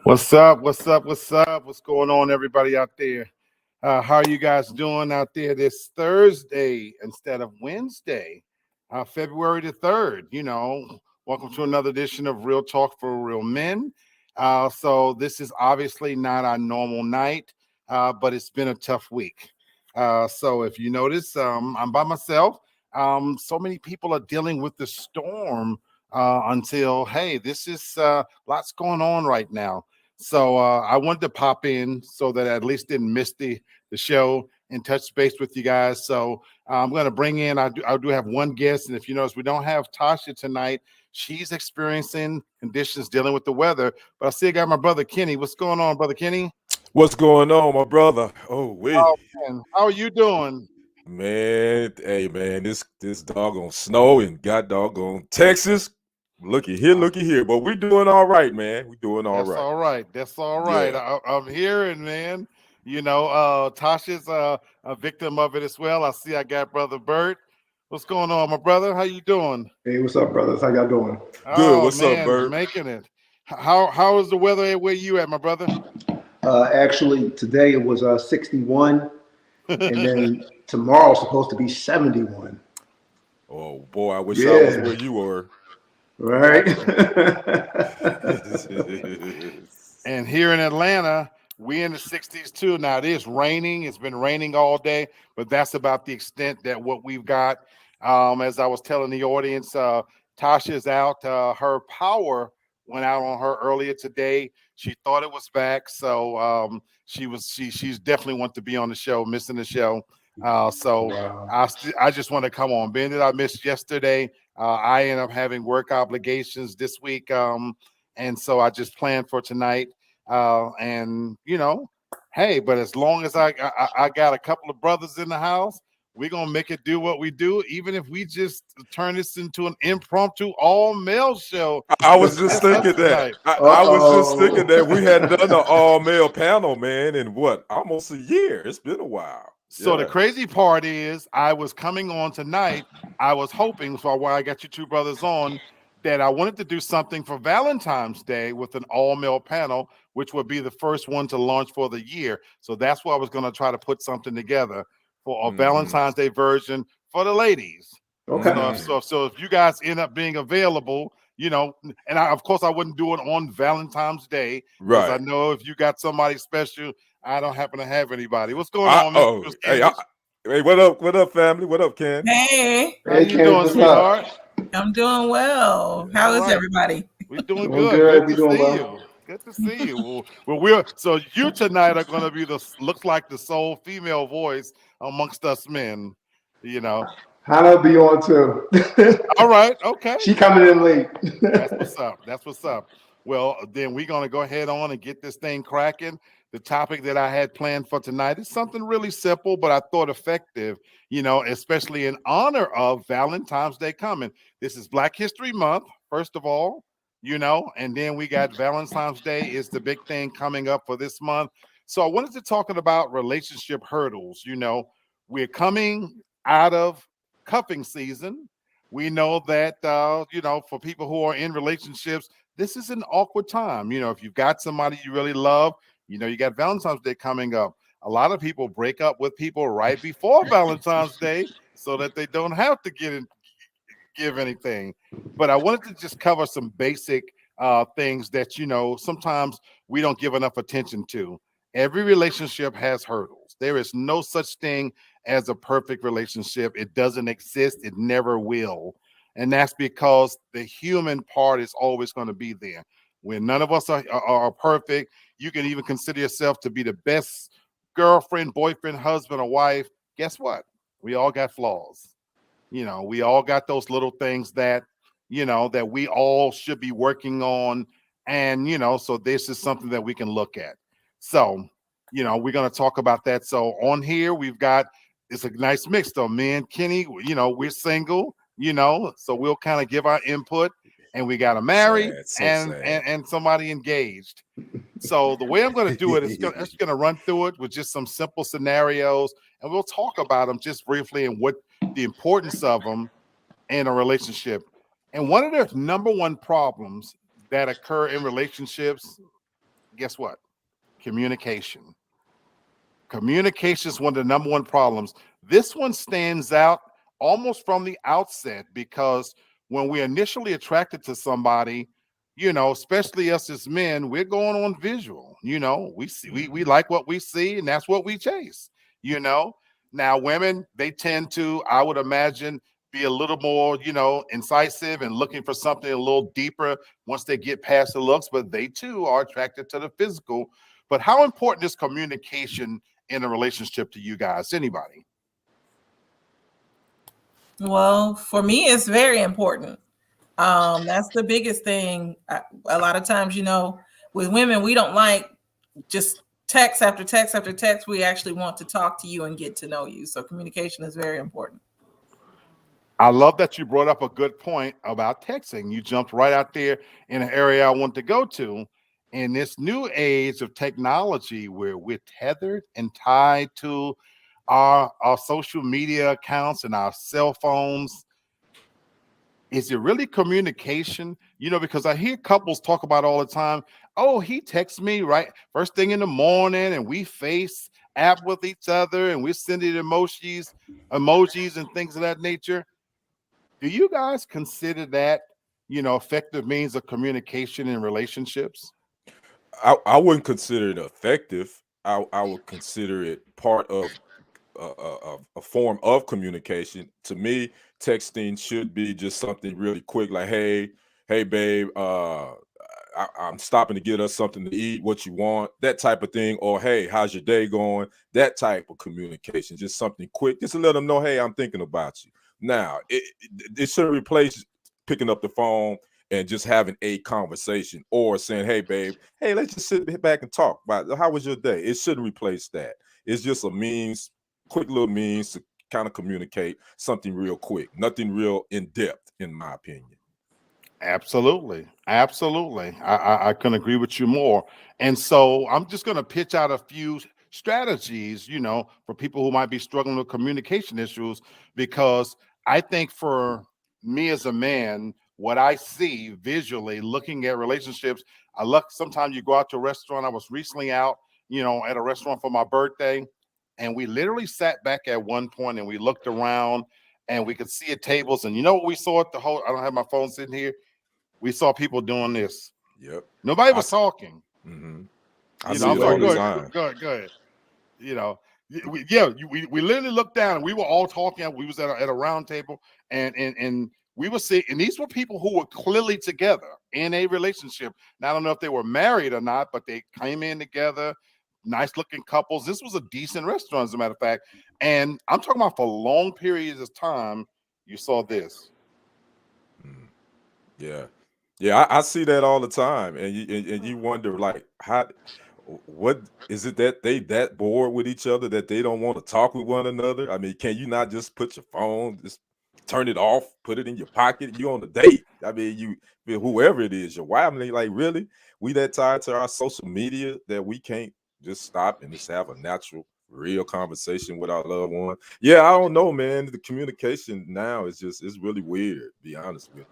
What's up? What's up? What's up? What's going on, everybody out there? How are you guys doing out there this Thursday instead of Wednesday, February the 3rd? Welcome to another edition of Real Talk for Real Men. So this is obviously not our normal night, but it's been a tough week. So if you notice, I'm by myself. So many people are dealing with the storm hey, this is lots going on right now. So I wanted to pop in so that I at least didn't miss the show and touch base with you guys. So I'm going to bring in, I do have one guest. And if you notice, we don't have Tasha tonight. She's experiencing conditions dealing with the weather. But I still got my brother Kenny. What's going on, brother Kenny? What's going on, my brother? Oh, man. How are you doing? Man, hey, man, this doggone snow and god doggone Texas. Looky here. But we're doing all right, man. We're doing all right. That's all right. Yeah. I'm hearing, man. Tasha's a victim of it as well. I got brother Bert. What's going on, my brother? How you doing? Hey, what's up, brothers? How y'all doing? Good. What's up, Bert? Making it. How is the weather where you at, my brother? Actually, today it was 61, and then tomorrow's supposed to be 71. Oh boy, I wish I was where you were. Right. And here in Atlanta, we in the 60s too. Now it is raining. It's been raining all day, but that's about the extent that what we've got. As I was telling the audience, Tasha's out. Her power went out on her earlier today. She thought it was back, so she's definitely want to be on the show, missing the show. Wow. I just want to come on. Being that I missed yesterday, I end up having work obligations this week, and so I just planned for tonight. Hey, but as long as I got a couple of brothers in the house, we're gonna make it do what we do, even if we just turn this into an impromptu all-male show. I was just thinking that. I was just thinking that we hadn't done an all-male panel, man, in almost a year. It's been a while. So the crazy part is I was coming on tonight. I was hoping, so why I got you two brothers on, that I wanted to do something for Valentine's Day with an all-male panel, which would be the first one to launch for the year. So that's why I was going to try to put something together for a Valentine's Day version for the ladies. Okay. So if you guys end up being available, and of course I wouldn't do it on Valentine's Day, because I know if you got somebody special, I don't happen to have anybody. What's going on? Hey, what up, family? What up, Ken? Hey. How you doing, sweetheart? I'm doing well. How is everybody? We're doing good. Good to see you. Good to see you. So you tonight are going to be looks like the sole female voice amongst us men. Hannah be on too. All right. Okay. She coming in late. That's what's up. Well, then we're going to go ahead on and get this thing cracking. The topic that I had planned for tonight is something really simple, but I thought effective, especially in honor of Valentine's Day coming. This is Black History Month, first of all, and then we got Valentine's Day is the big thing coming up for this month. So I wanted to talk about relationship hurdles. We're coming out of cuffing season. We know that, for people who are in relationships, this is an awkward time. If you've got somebody you really love, you got Valentine's Day coming up. A lot of people break up with people right before Valentine's Day so that they don't have to give anything. But I wanted to just cover some basic things that, sometimes we don't give enough attention to. Every relationship has hurdles. There is no such thing as a perfect relationship. It doesn't exist. It never will. And that's because the human part is always going to be there. When none of us are perfect, you can even consider yourself to be the best girlfriend, boyfriend, husband, or wife. Guess what? We all got flaws. We all got those little things that, that we all should be working on. And, so this is something that we can look at. So, we're going to talk about that. So on here, we've got it's a nice mix though. Me and Kenny, we're single, so we'll kind of give our input, and we got to marry Sad, so and, sad. and somebody engaged. So the way I'm going to do it is just going to run through it with just some simple scenarios, and we'll talk about them just briefly and what the importance of them in a relationship. And one of the number one problems that occur in relationships, guess what? Communication. Communication is one of the number one problems. This one stands out almost from the outset because when we're initially attracted to somebody, especially us as men, we're going on visual. We see we like what we see, and that's what we chase. You know. Now, women, they tend to, I would imagine, be a little more, incisive and looking for something a little deeper once they get past the looks, but they too are attracted to the physical. But how important is communication in a relationship to you guys? Anybody? Well, for me, it's very important. That's the biggest thing. A lot of times, with women, we don't like just text after text after text. We actually want to talk to you and get to know you. So communication is very important. I love that you brought up a good point about texting. You jumped right out there in an area I want to go to. In this new age of technology where we're tethered and tied to our social media accounts and our cell phones, is it really communication? Because I hear couples talk about all the time, oh, he texts me right first thing in the morning and we face app with each other and we're sending emojis and things of that nature. Do you guys consider that, effective means of communication in relationships? I wouldn't consider it effective. I would consider it part of a form of communication. To me, texting should be just something really quick, like, hey, babe, I'm stopping to get us something to eat. What you want? That type of thing. Or, hey, how's your day going? That type of communication. Just something quick, just to let them know, hey, I'm thinking about you. Now, it shouldn't replace picking up the phone and just having a conversation, or saying, hey, babe, hey, let's just sit back and talk about how was your day. It shouldn't replace that. It's just a means, quick little means to kind of communicate something real quick, nothing real in depth, in my opinion. Absolutely. Absolutely. I couldn't agree with you more. And so I'm just going to pitch out a few strategies, for people who might be struggling with communication issues, because I think for me as a man, what I see visually looking at relationships, I look, sometimes you go out to a restaurant. I was recently out, at a restaurant for my birthday, and we literally sat back at one point and we looked around and we could see at tables. And you know what we saw at the whole, I don't have my phone sitting here. We saw people doing this. Yep. Nobody was talking. Mm-hmm. I I'm see it sorry. all the Go time. ahead. Go ahead. Go ahead. We literally looked down and we were all talking. We was at a round table, and we were seeing, and these were people who were clearly together in a relationship. Now, I don't know if they were married or not, but they came in together. Nice looking couples. This was a decent restaurant, as a matter of fact. And I'm talking about for long periods of time. You saw this. Yeah. Yeah, I see that all the time, and you wonder, like, what is it that they that bored with each other that they don't want to talk with one another? I mean, can you not just put your phone, just turn it off, put it in your pocket? You on a date? I mean, whoever it is, your wife. I mean, like, really, we that tied to our social media that we can't just stop and just have a natural, real conversation with our loved one? Yeah, I don't know, man. The communication now is just, it's really weird, to be honest with you.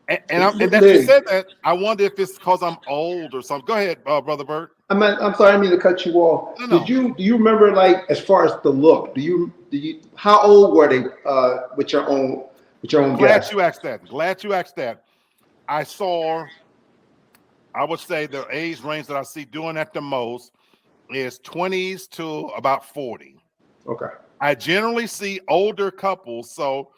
And that you said that, I wonder if it's because I'm old or something. Go ahead, Brother Bert. I'm sorry, I didn't mean to cut you off. No. Do you remember, like, as far as the look? How old were they with your own Glad guess? you asked that. I would say the age range that I see doing that the most is 20s to about 40. Okay. I generally see older couples. So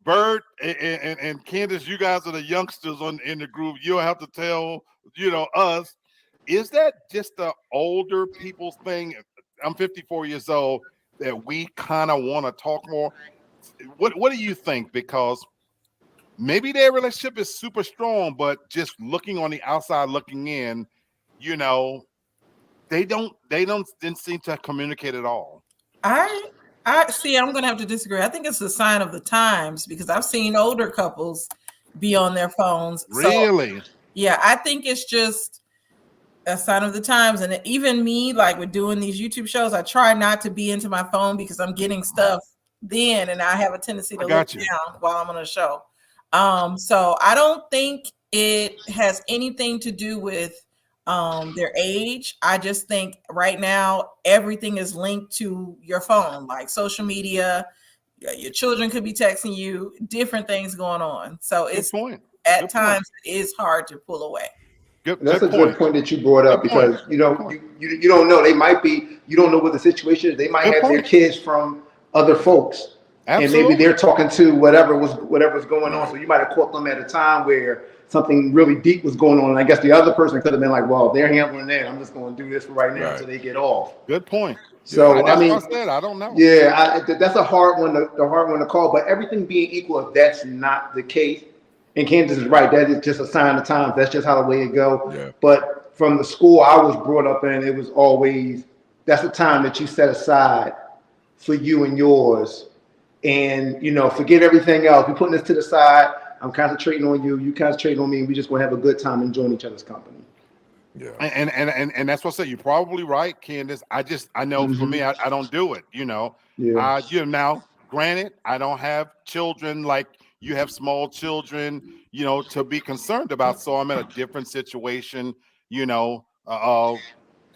Bert and Candace, you guys are the youngsters in the group. You'll have to tell, us, is that just the older people's thing? I'm 54 years old, that we kind of want to talk more. What do you think? Because maybe their relationship is super strong, but just looking on the outside, looking in, they didn't seem to communicate at all. I see. I'm going to have to disagree. I think it's a sign of the times because I've seen older couples be on their phones. So Really? yeah, I think it's just a sign of the times. And even me, like with doing these YouTube shows, I try not to be into my phone because I'm getting stuff then, and I have a tendency to I look got you. down while I'm on a show. So I don't think it has anything to do with their age. I just think right now everything is linked to your phone, like social media. Your children could be texting you, different things going on. So Good it's point. at Good point. times it is hard to pull away. Good, And that's good a good point. point that you brought up Good point. because you Good know point. you don't know, they might be, you don't know what the situation is. They might Good have their point. kids from other folks, and maybe Absolutely. they're talking to whatever's going on. Right. So you might have caught them at a time where something really deep was going on, and I guess the other person could have been like, "Well, they're handling that. I'm just going to do this for right now," Right. so they get off. Good point. Yeah. So I That's mean, what I said. I don't know. yeah, that's a hard one. The hard one to call. But everything being equal, if that's not the case, and Candace is right, that is just a sign of times. That's just how the way it go. Yeah. But from the school I was brought up in, it was always that's the time that you set aside for you and yours, and forget everything else. We're putting this to the side. I'm concentrating on you. You concentrating on me. And we just gonna have a good time enjoying each other's company. Yeah. And that's what I said. You're probably right, Candace. I know for me, I don't do it. Yeah. Now, granted, I don't have children like you have small children, to be concerned about. So I'm in a different situation. You know,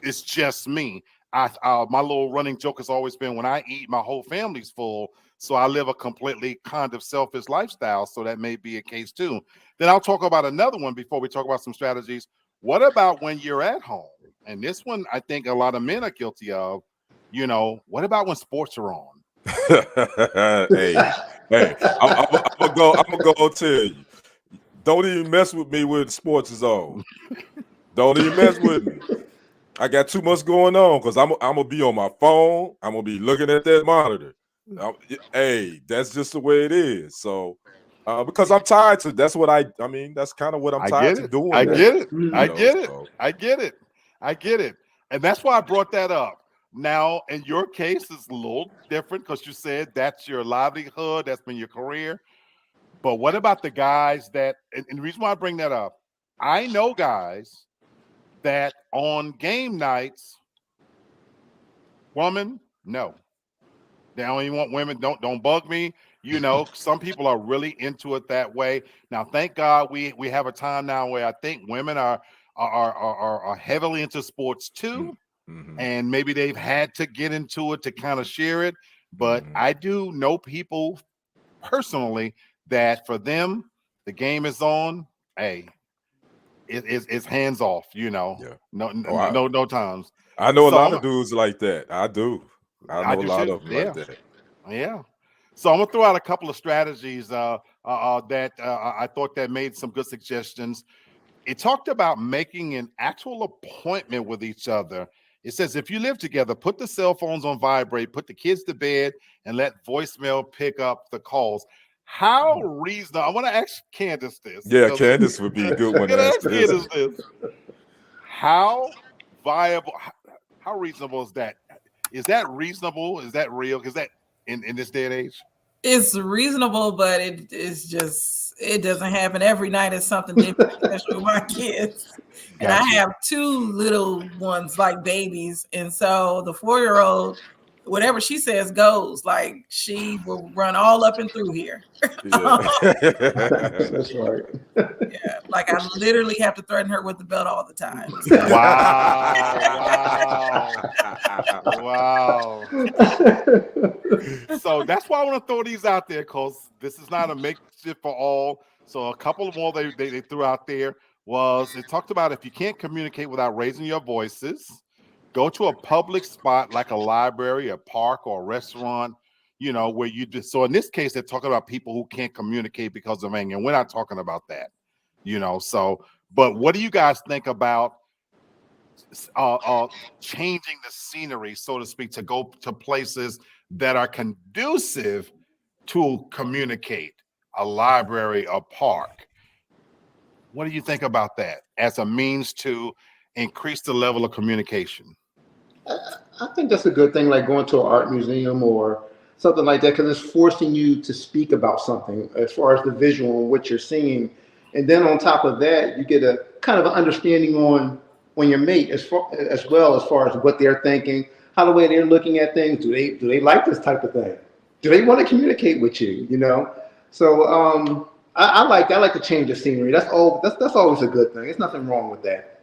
it's just me. My little running joke has always been when I eat, my whole family's full. So I live a completely kind of selfish lifestyle. So that may be a case too. Then I'll talk about another one before we talk about some strategies. What about when you're at home? And this one, I think a lot of men are guilty of. What about when sports are on? hey, I'm gonna go tell you. Don't even mess with me when sports is on. Don't even mess with me. I got too much going on because I'm gonna be on my phone. I'm gonna be looking at that monitor. Hey, that's just the way it is. So, because I'm tired to. That's what I mean. That's kind of what I'm I tired get to it. doing I now. get it. I You know, get it. so I get it. I get it. And that's why I brought that up. Now, in your case, it's a little different because you said that's your livelihood, that's been your career. But what about the guys and the reason why I bring that up, I know guys that on game nights, woman, no. They don't even want women. Don't bug me. Some people are really into it that way. Now, thank God we have a time now where I think women are heavily into sports too, mm-hmm. and maybe they've had to get into it to kind of share it. But I do know people personally that for them, the game is on. Hey, it's hands off. Yeah. No times. I know a So lot of dudes like that. I do. I I know a do lot too. of them Yeah. like that. Yeah. So I'm gonna throw out a couple of strategies that I thought that made some good suggestions. It talked about making an actual appointment with each other. It says if you live together, put the cell phones on vibrate, put the kids to bed, and let voicemail pick up the calls. How reasonable? I want to ask Candace this. Yeah, Candace would be a good one I'm to gonna ask ask this. Candace this. How viable? How reasonable is that? Is that reasonable? Is that real? Is that in this day and age? It's reasonable, but it doesn't happen every night. It's something different, especially with my kids. And I have two little ones like babies. And so the 4-year-old, whatever she says goes. Like she will run all up and through here. Yeah. That's right. Yeah, like I literally have to threaten her with the belt all the time. Wow. So that's why I want to throw these out there because this is not a makeshift for all. So a couple of more they threw out there was it talked about if you can't communicate without raising your voices, go to a public spot like a library, a park, or a restaurant, where you just, so in this case, they're talking about people who can't communicate because of anger. And we're not talking about that, so, but what do you guys think about changing the scenery, so to speak, to go to places that are conducive to communicate, a library, a park? What do you think about that as a means to increase the level of communication? I think that's a good thing, like going to an art museum or something like that, because it's forcing you to speak about something as far as the visual and what you're seeing. And then on top of that, you get a kind of an understanding on your mate as well as far as what they're thinking, how the way they're looking at things. Do they like this type of thing? Do they want to communicate with you? You know. So I like the change of scenery. That's always a good thing. There's nothing wrong with that.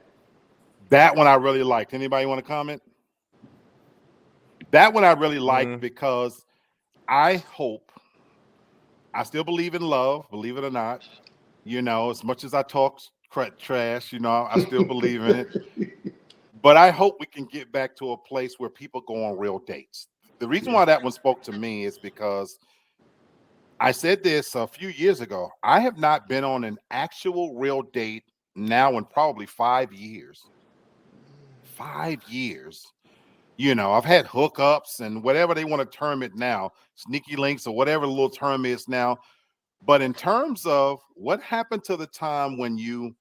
That one I really liked. Anybody want to comment? That one I really liked Mm. because I hope, I still believe in love, believe it or not. You know, as much as I talk trash, you know, I still believe in it. But I hope we can get back to a place where people go on real dates. The reason why that one spoke to me is because I said this a few years ago. I have not been on an actual real date now in probably 5 years. 5 years. You know, I've had hookups and whatever they want to term it now, sneaky links or whatever the little term is now. But in terms of what happened to the time when you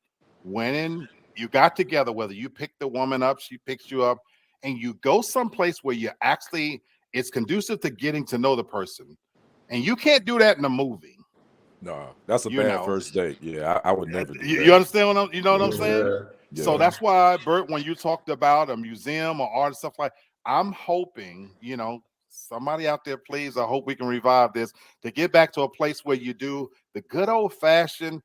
went in, you got together, whether you picked the woman up, she picks you up, and you go someplace where you actually, it's conducive to getting to know the person. And you can't do that in a movie. No, that's a You bad know, first date. Yeah, I would never do you that. understand you know what I'm saying? Yeah. So Yeah. that's why, Bert, when you talked about a museum or art and stuff like, I'm hoping, you know, somebody out there, please, I hope we can revive this to get back to a place where you do the good old fashioned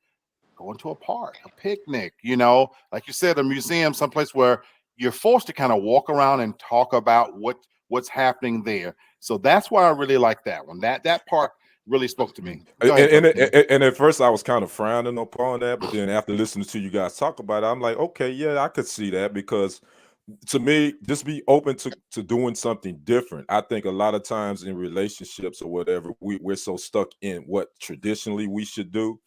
going to a park, a picnic, you know, like you said, a museum, someplace where you're forced to kind of walk around and talk about what's happening there. So that's why I really like that one. That part really spoke to me. Go ahead, And, Brother and, Ken. and at first I was kind of frowning upon that, but then after listening to you guys talk about it, I'm like, okay, yeah, I could see that, because to me, just be open to doing something different. I think a lot of times in relationships or whatever, we're so stuck in what traditionally we should do.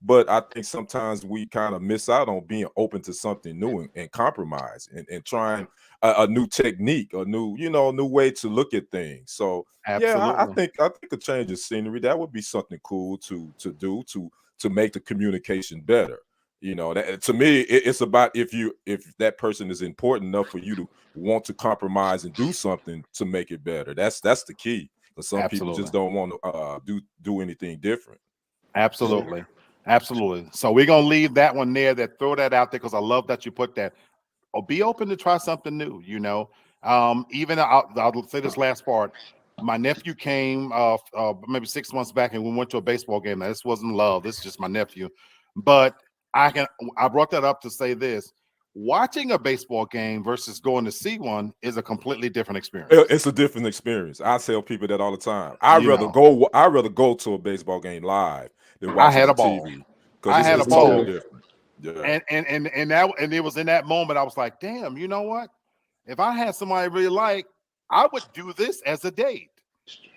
But I think sometimes we kind of miss out on being open to something new and compromise and trying a new technique, a new, new way to look at things. So yeah, Absolutely. I think a change of scenery, that would be something cool to do to make the communication better. That to me, it's about if that person is important enough for you to want to compromise and do something to make it better. That's the key. Because some people Absolutely. just don't want to do anything different. Absolutely. Absolutely. So we're gonna leave that one there, that throw that out there because I love that you put that. Or be open to try something new, you know. Even I'll say this last part. My nephew came maybe 6 months back and we went to a baseball game. Now, this wasn't love, this is just my nephew. But I brought that up to say this. Watching a baseball game versus going to see one is a completely different experience. It's a different experience. I tell people that all the time. You know, I'd rather go to a baseball game live than I watch it had a on ball. TV, because I it's, had a it's totally ball. different. Yeah. And it was in that moment I was like, damn, you know what? If I had somebody I really like, I would do this as a date.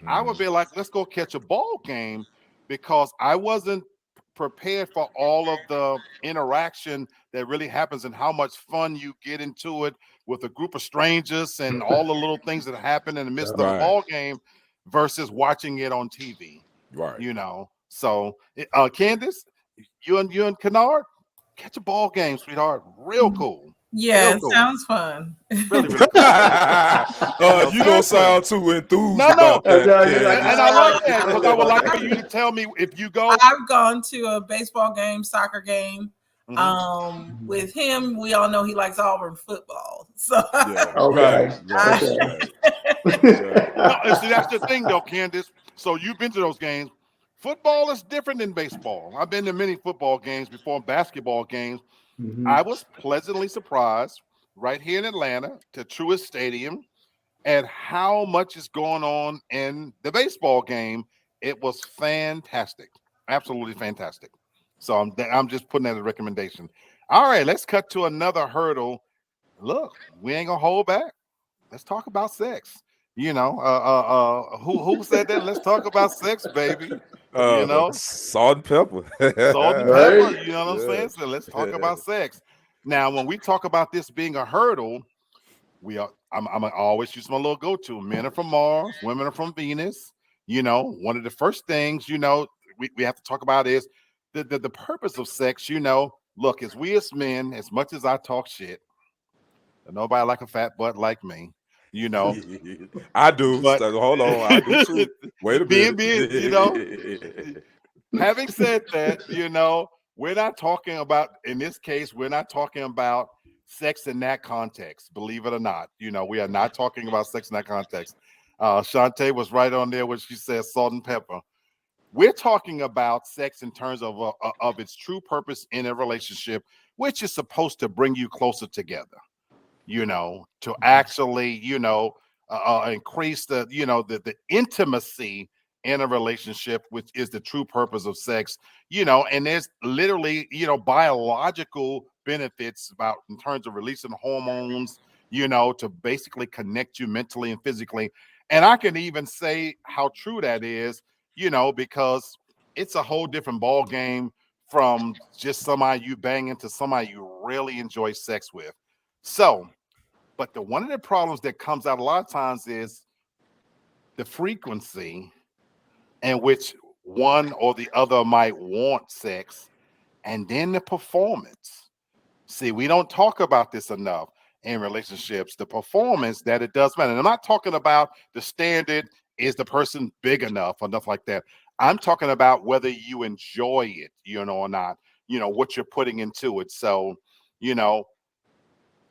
I would Mhm. be like, let's go catch a ball game, because I wasn't prepared for all of the interaction that really happens and how much fun you get into it with a group of strangers and all the little things that happen in the midst of a Right. ball game versus watching it on TV, Right. you know. So Candace, you and Kennard, catch a ball game, sweetheart. Real cool. Yeah, Real it cool. sounds fun. Really, really cool. No, You don't seriously. sound too enthused No, no. about that, You're like, And I like Candace. that because I would like for you to tell me if you go. I've gone to a baseball game, soccer game. Mhm. With him, we all know he likes Auburn football. So Yeah. Okay. Right. Okay. Yeah. No, and see, that's the thing, though, Candace. So you've been to those games. Football is different than baseball. I've been to many football games before, basketball games. I was pleasantly surprised right here in Atlanta to Truist Stadium at how much is going on in the baseball game. It was fantastic, absolutely fantastic. So I'm just putting that as a recommendation. All right, let's cut to another hurdle. Look, we ain't gonna hold back. Let's talk about sex. You know, who said that? Let's talk about sex, baby. You know, Salt and pepper. salt and Right? pepper. You know what I'm Yeah. saying? So let's talk about sex. Now, when we talk about this being a hurdle, we are. I'm gonna always use my little go-to. Men are from Mars, women are from Venus. You know, one of the first things we have to talk about is the purpose of sex. You know, look, as we as men, as much as I talk shit, and nobody like a fat butt like me. you know. I do. But Hold on, I do too. Wait a being, you know, minute. having said that, you know, we're not talking about, in this case, we're not talking about sex in that context, believe it or not. You know, we are not talking about sex in that context. Shantae was right on there when she said salt and pepper. We're talking about sex in terms of its true purpose in a relationship, which is supposed to bring you closer together, you know, to actually, you know, increase the, you know, the intimacy in a relationship, which is the true purpose of sex, you know. And there's literally, you know, biological benefits about in terms of releasing hormones, you know, to basically connect you mentally and physically. And I can even say how true that is, you know, because it's a whole different ball game from just somebody you bang into somebody you really enjoy sex with. So, but the one of the problems that comes out a lot of times is the frequency in which one or the other might want sex, and then the performance. See, we don't talk about this enough in relationships, the performance that it does matter. And I'm not talking about the standard, is the person big enough or nothing like that. I'm talking about whether you enjoy it, you know, or not, you know, what you're putting into it. So, you know,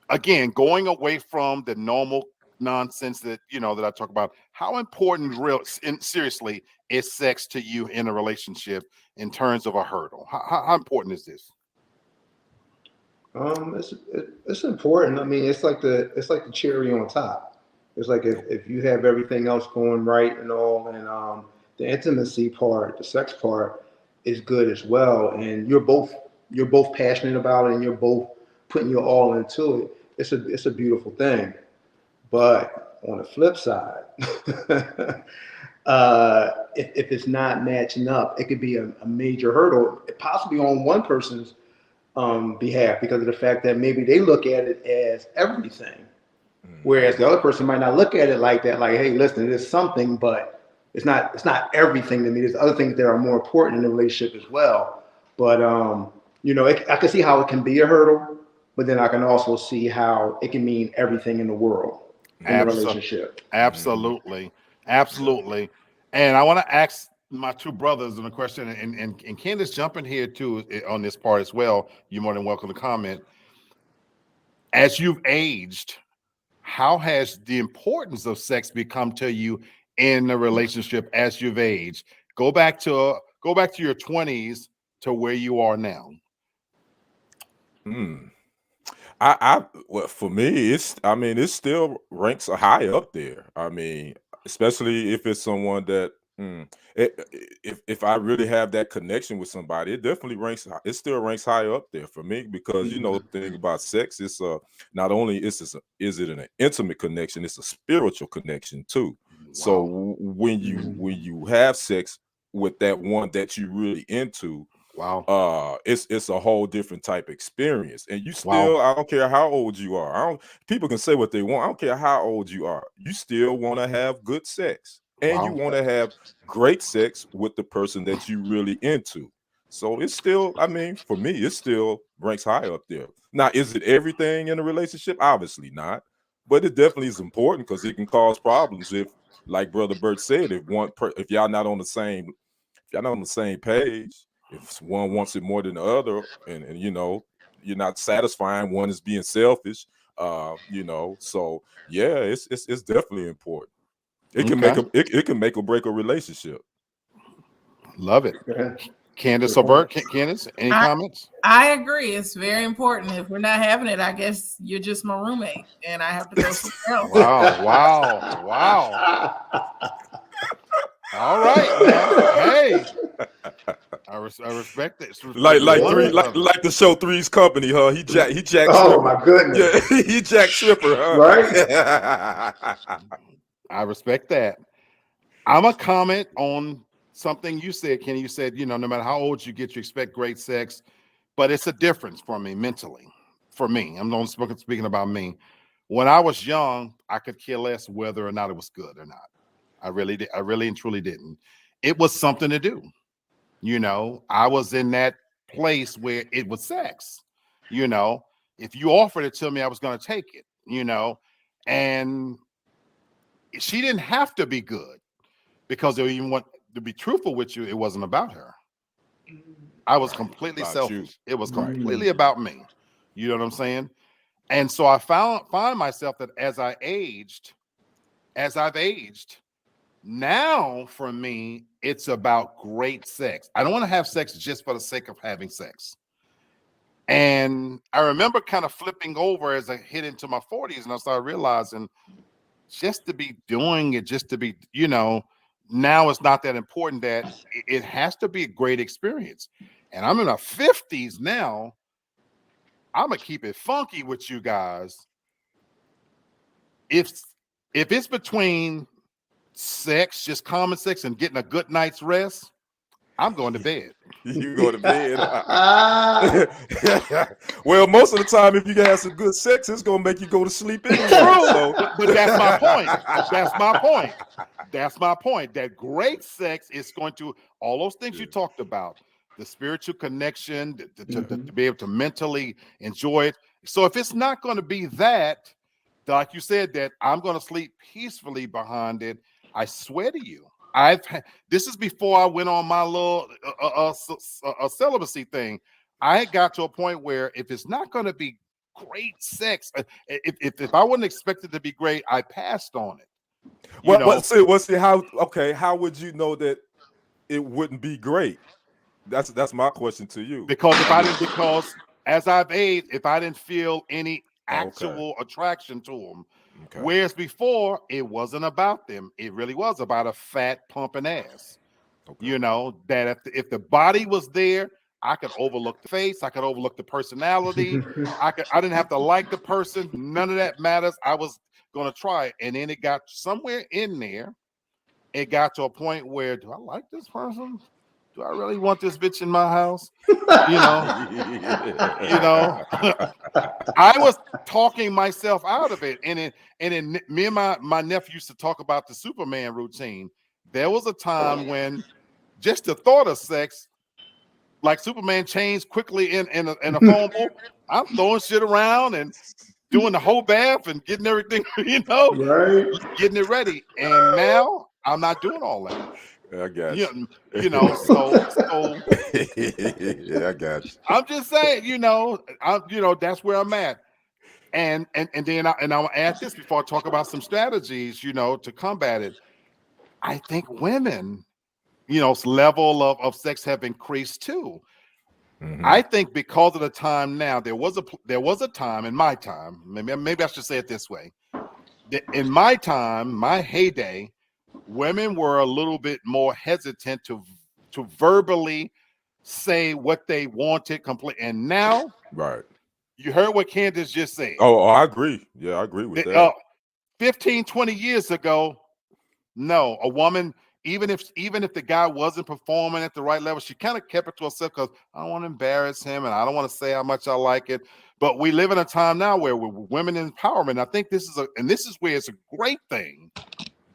again, going away from the normal nonsense that, you know, that I talk about, how important real and seriously is sex to you in a relationship in terms of a hurdle? How important is this? It's important. I mean, it's like the cherry on top. It's like if you have everything else going right and all, and the intimacy part, the sex part is good as well, and you're both passionate about it, and you're both putting your all into it. It's a beautiful thing. But on the flip side, if it's not matching up, it could be a major hurdle, possibly on one person's behalf, because of the fact that maybe they look at it as everything, whereas the other person might not look at it like that. Like, hey, listen, it is something, but it's not everything to me. There's other things that are more important in the relationship as well. But I can see how it can be a hurdle, but then I can also see how it can mean everything in the world in the Absolutely. relationship. Absolutely. Yeah. Absolutely. And I want to ask my two brothers a question, and Candace, jump in here too on this part as well. You're more than welcome to comment. As you've aged, how has the importance of sex become to you in a relationship as you've aged? Go back to your 20s to where you are now. Mm. Well, for me, I mean, it still ranks high up there. I mean, especially if it's someone that, if I really have that connection with somebody, it definitely it still ranks high up there for me, because the thing about sex is, not only is it an intimate connection, it's a spiritual connection too. So Wow. when you have sex with that one that you really into, Wow. it's a whole different type of experience. And you Wow. still, I don't care how old you are, people can say what they want, I don't care how old you are, you still want to have good sex, and you Wow. want to have great sex with the person that you really into. So it's still, I mean, for me, it still ranks high up there. Now, is it everything in a relationship? Obviously not, but it definitely is important, because it can cause problems if, like Brother Bert said, if y'all not on the same page, if one wants it more than the other, and you're not satisfying, one is being selfish, so yeah, it's definitely important. It can Okay. make or break a relationship. Love it. Candace Good or point. Bert? Candace, any I comments? I agree. It's very important. If we're not having it, I guess you're just my roommate, and I have to go somewhere else. Wow. Wow. Wow. All right now. Hey, I respect it. like Respect the like one three or the like other. like the show Three's Company, huh? He Jack Oh Tripper. my goodness! Yeah, he Jack Tripper, Right? huh? I respect that. I'm a comment on something you said, Kenny. You said, no matter how old you get, you expect great sex, but it's a difference for me mentally. For me, I'm not speaking about me. When I was young, I could care less whether or not it was good or not. I really did. I really and truly didn't. It was something to do. I was in that place where it was sex. You know, if you offered it to me, I was going to take it. And she didn't have to be good, because they even want to be truthful with you. It wasn't about her. I was completely About you. selfish. It was Right. completely about me. You know what I'm saying? And so I find myself that as I've aged, now for me, it's about great sex. I don't want to have sex just for the sake of having sex. And I remember kind of flipping over as I hit into my 40s, and I started realizing just to be doing it, just to be, now it's not that important, that it has to be a great experience. And I'm in my 50s now. I'm gonna keep it funky with you guys. If it's between sex, just common sex, and getting a good night's rest, I'm going to bed. You go to bed. Well, most of the time, if you can have some good sex, it's gonna make you go to sleep anyway. So. But that's my point. That's my point. That great sex is going to, all those things you talked about, the spiritual connection, to be able to mentally enjoy it. So if it's not going to be that, like you said, that I'm going to sleep peacefully behind it, I swear to you, this is before I went on my little celibacy thing. I got to a point where if it's not going to be great sex, if I wasn't expected to be great, I passed on it. How would you know that it wouldn't be great? That's my question to you. Because as I've aged, if I didn't feel any actual attraction to them, whereas before it wasn't about them, it really was about a fat pumping ass. That if the body was there, I could overlook the face, I could overlook the personality, I didn't have to like the person, none of that matters. I was gonna try it. And then it got somewhere in there, it got to a point where, do I like this person? Do I really want this bitch in my house? I was talking myself out of it. And then me and my nephew used to talk about the Superman routine. There was a time when just the thought of sex, like Superman changed quickly in a phone book, I'm throwing shit around and doing the whole bath and getting everything, getting it ready. And now I'm not doing all that. I got you. So yeah, I got you. I'm just saying, that's where I'm at. And then I'll add this before I talk about some strategies, to combat it. I think women, level of sex have increased too. I think because of the time now, there was a time in my time, maybe I should say it this way. In my time, my heyday, women were a little bit more hesitant to verbally say what they wanted completely. And now, you heard what Candace just said. Oh, I agree. Yeah, I agree with that. 15, 20 years ago, no, a woman, even if the guy wasn't performing at the right level, she kind of kept it to herself because I don't want to embarrass him and I don't want to say how much I like it. But we live in a time now where with women empowerment, I think this is where it's a great thing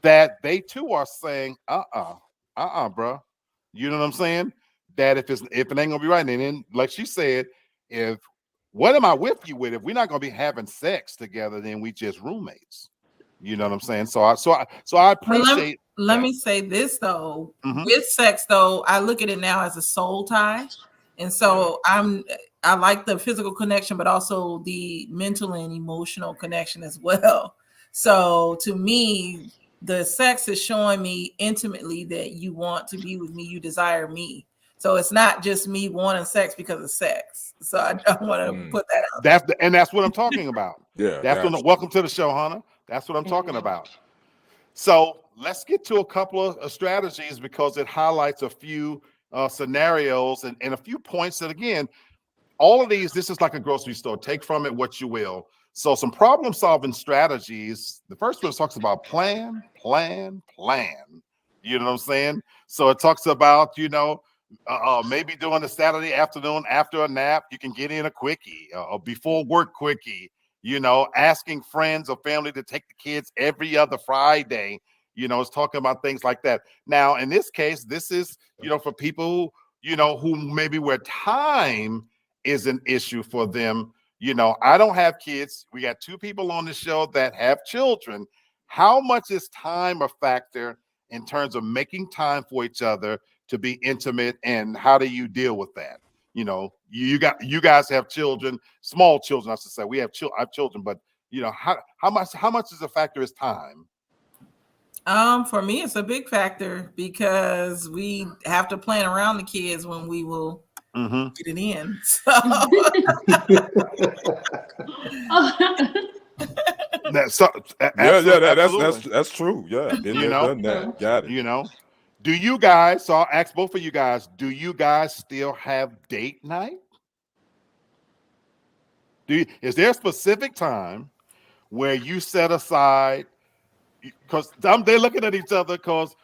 that they too are saying, bro. You know what I'm saying? That if it ain't gonna be right, and then like she said, what am I with you with? If we're not gonna be having sex together, then we just roommates. You know what I'm saying? So I appreciate. Let me say this though. With sex though, I look at it now as a soul tie, and so I like the physical connection, but also the mental and emotional connection as well. So to me, the sex is showing me intimately that you want to be with me, you desire me. So it's not just me wanting sex because of sex. So I don't want to put that out. That's what I'm talking about. Welcome to the show, Hannah. That's what I'm talking about. So let's get to a couple of strategies because it highlights a few scenarios and a few points that, again, all of these, this is like a grocery store. Take from it what you will. So some problem solving strategies. The first one talks about plan. You know what I'm saying? So it talks about, maybe during a Saturday afternoon after a nap, you can get in a quickie, or before work quickie, asking friends or family to take the kids every other Friday. It's talking about things like that. Now, in this case, this is, for people, who maybe where time is an issue for them. I don't have kids. We got two people on the show that have children. how much is time a factor in terms of making time for each other to be intimate, and how do you deal with that? You know, you guys have children, small children, I should say. I have children, but you know, how much is a factor is time? For me, it's a big factor because we have to plan around the kids when we will get it in. So That's true. Yeah, been you there, know, done that. Got it. you know. Do you guys? So I'll ask both of you guys. Do you guys still have date night? Is there a specific time where you set aside? Because they're looking at each other. Because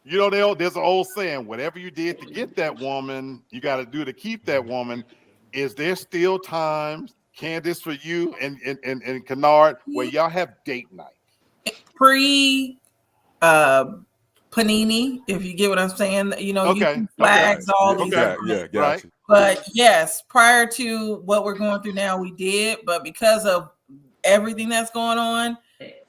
you know, there's an old saying: whatever you did to get that woman, you got to do to keep that woman. Is there still times, Candace, for you and Kennard, where y'all have date night? Panini, if you get what I'm saying, you know, Okay. you flags, all these. Yeah, got you. But yes, prior to what we're going through now, we did. But because of everything that's going on,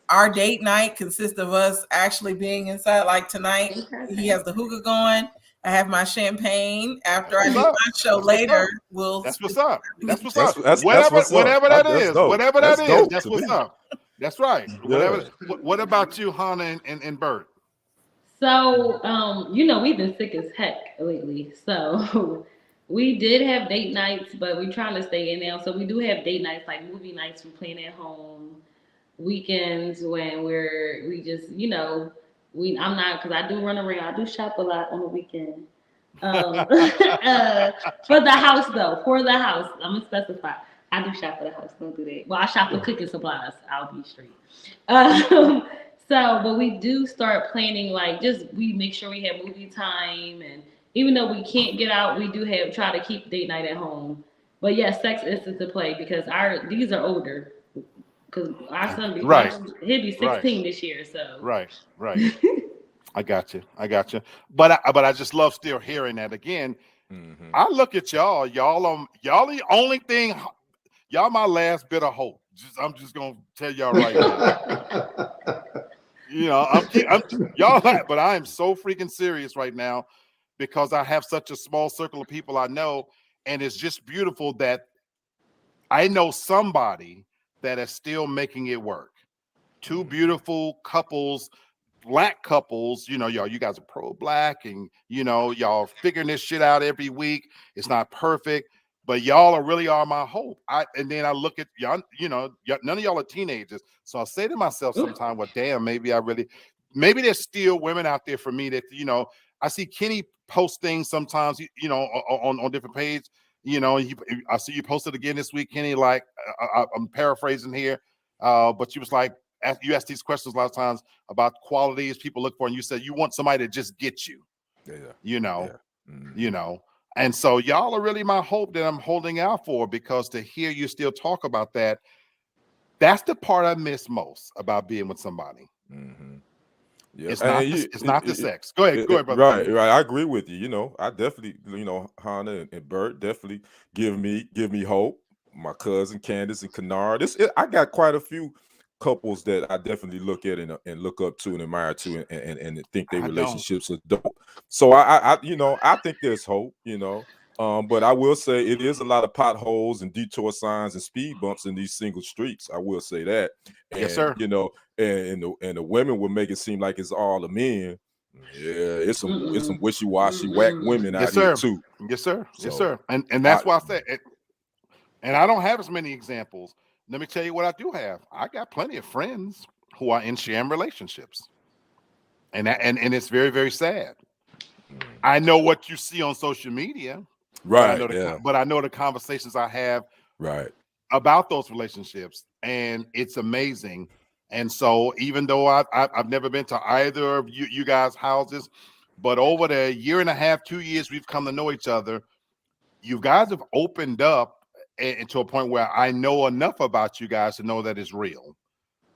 our date night consists of us actually being inside. Like tonight, he has the hookah going. I have my champagne. After I do my show later, That's what's up. That's what's up. Whatever that is. That's what's me. up. That's right. Yeah. What about you, Hannah and Bert? So, you know, we've been sick as heck lately. So we did have date nights, but we're trying to stay in now. So we do have date nights, like movie nights we plan at home, weekends when we just, you know, I'm not, because I do run around. I do shop a lot on the weekend. For the house, though. For the house. I'm going to specify. I do shop for the house. Don't do that. Well, I shop for cooking supplies. I'll be straight. But we do start planning, like, we make sure we have movie time, and even though we can't get out, we do try to keep date night at home. But yes, sex is to play because these are older. Because our son he'll be 16 this year, so right. I got you. But I just love still hearing that again. Mm-hmm. I look at y'all the only thing. Y'all my last bit of hope. I'm just gonna tell y'all right now. You know, y'all, but I am so freaking serious right now because I have such a small circle of people I know, and it's just beautiful that I know somebody that is still making it work. Two beautiful couples, Black couples, you know, you guys are pro-Black, and you know, y'all figuring this shit out every week. It's not perfect, but y'all really are my hope. And then I look at y'all, you know, none of y'all are teenagers. So I say to myself sometimes, well, damn, maybe there's still women out there for me that, you know, I see Kenny post things sometimes, you know, on different pages. You know, I see you posted again this week, Kenny, like I'm paraphrasing here, but you was like, you asked these questions a lot of times about qualities people look for, and you said you want somebody to just get you. You know, you know. And so y'all are really my hope that I'm holding out for, because to hear you still talk about that's the part I miss most about being with somebody. Mm-hmm. Yeah. It's not the sex. Go ahead, brother. Right. I agree with you. You know, I definitely, you know, Hannah and Bert definitely give me hope. My cousin Candace and Kennard. I got quite a few couples that I definitely look at and look up to and admire to and think their relationships are dope. So I you know, I think there's hope, you know. But I will say it is a lot of potholes and detour signs and speed bumps in these single streets. I will say that. And, yes, sir. You know, and the women will make it seem like it's all the men. Yeah, it's some wishy-washy whack women out here too. Yes, sir. Yes, sir. And that's why I said it. And I don't have as many examples. Let me tell you what I do have. I got plenty of friends who are in sham relationships. And it's very, very sad. I know what you see on social media. Right. But I know the conversations I have about those relationships, and it's amazing. And so even though I've never been to either of you guys' houses, but over the year and a half, 2 years we've come to know each other, you guys have opened up and to a point where I know enough about you guys to know that it's real.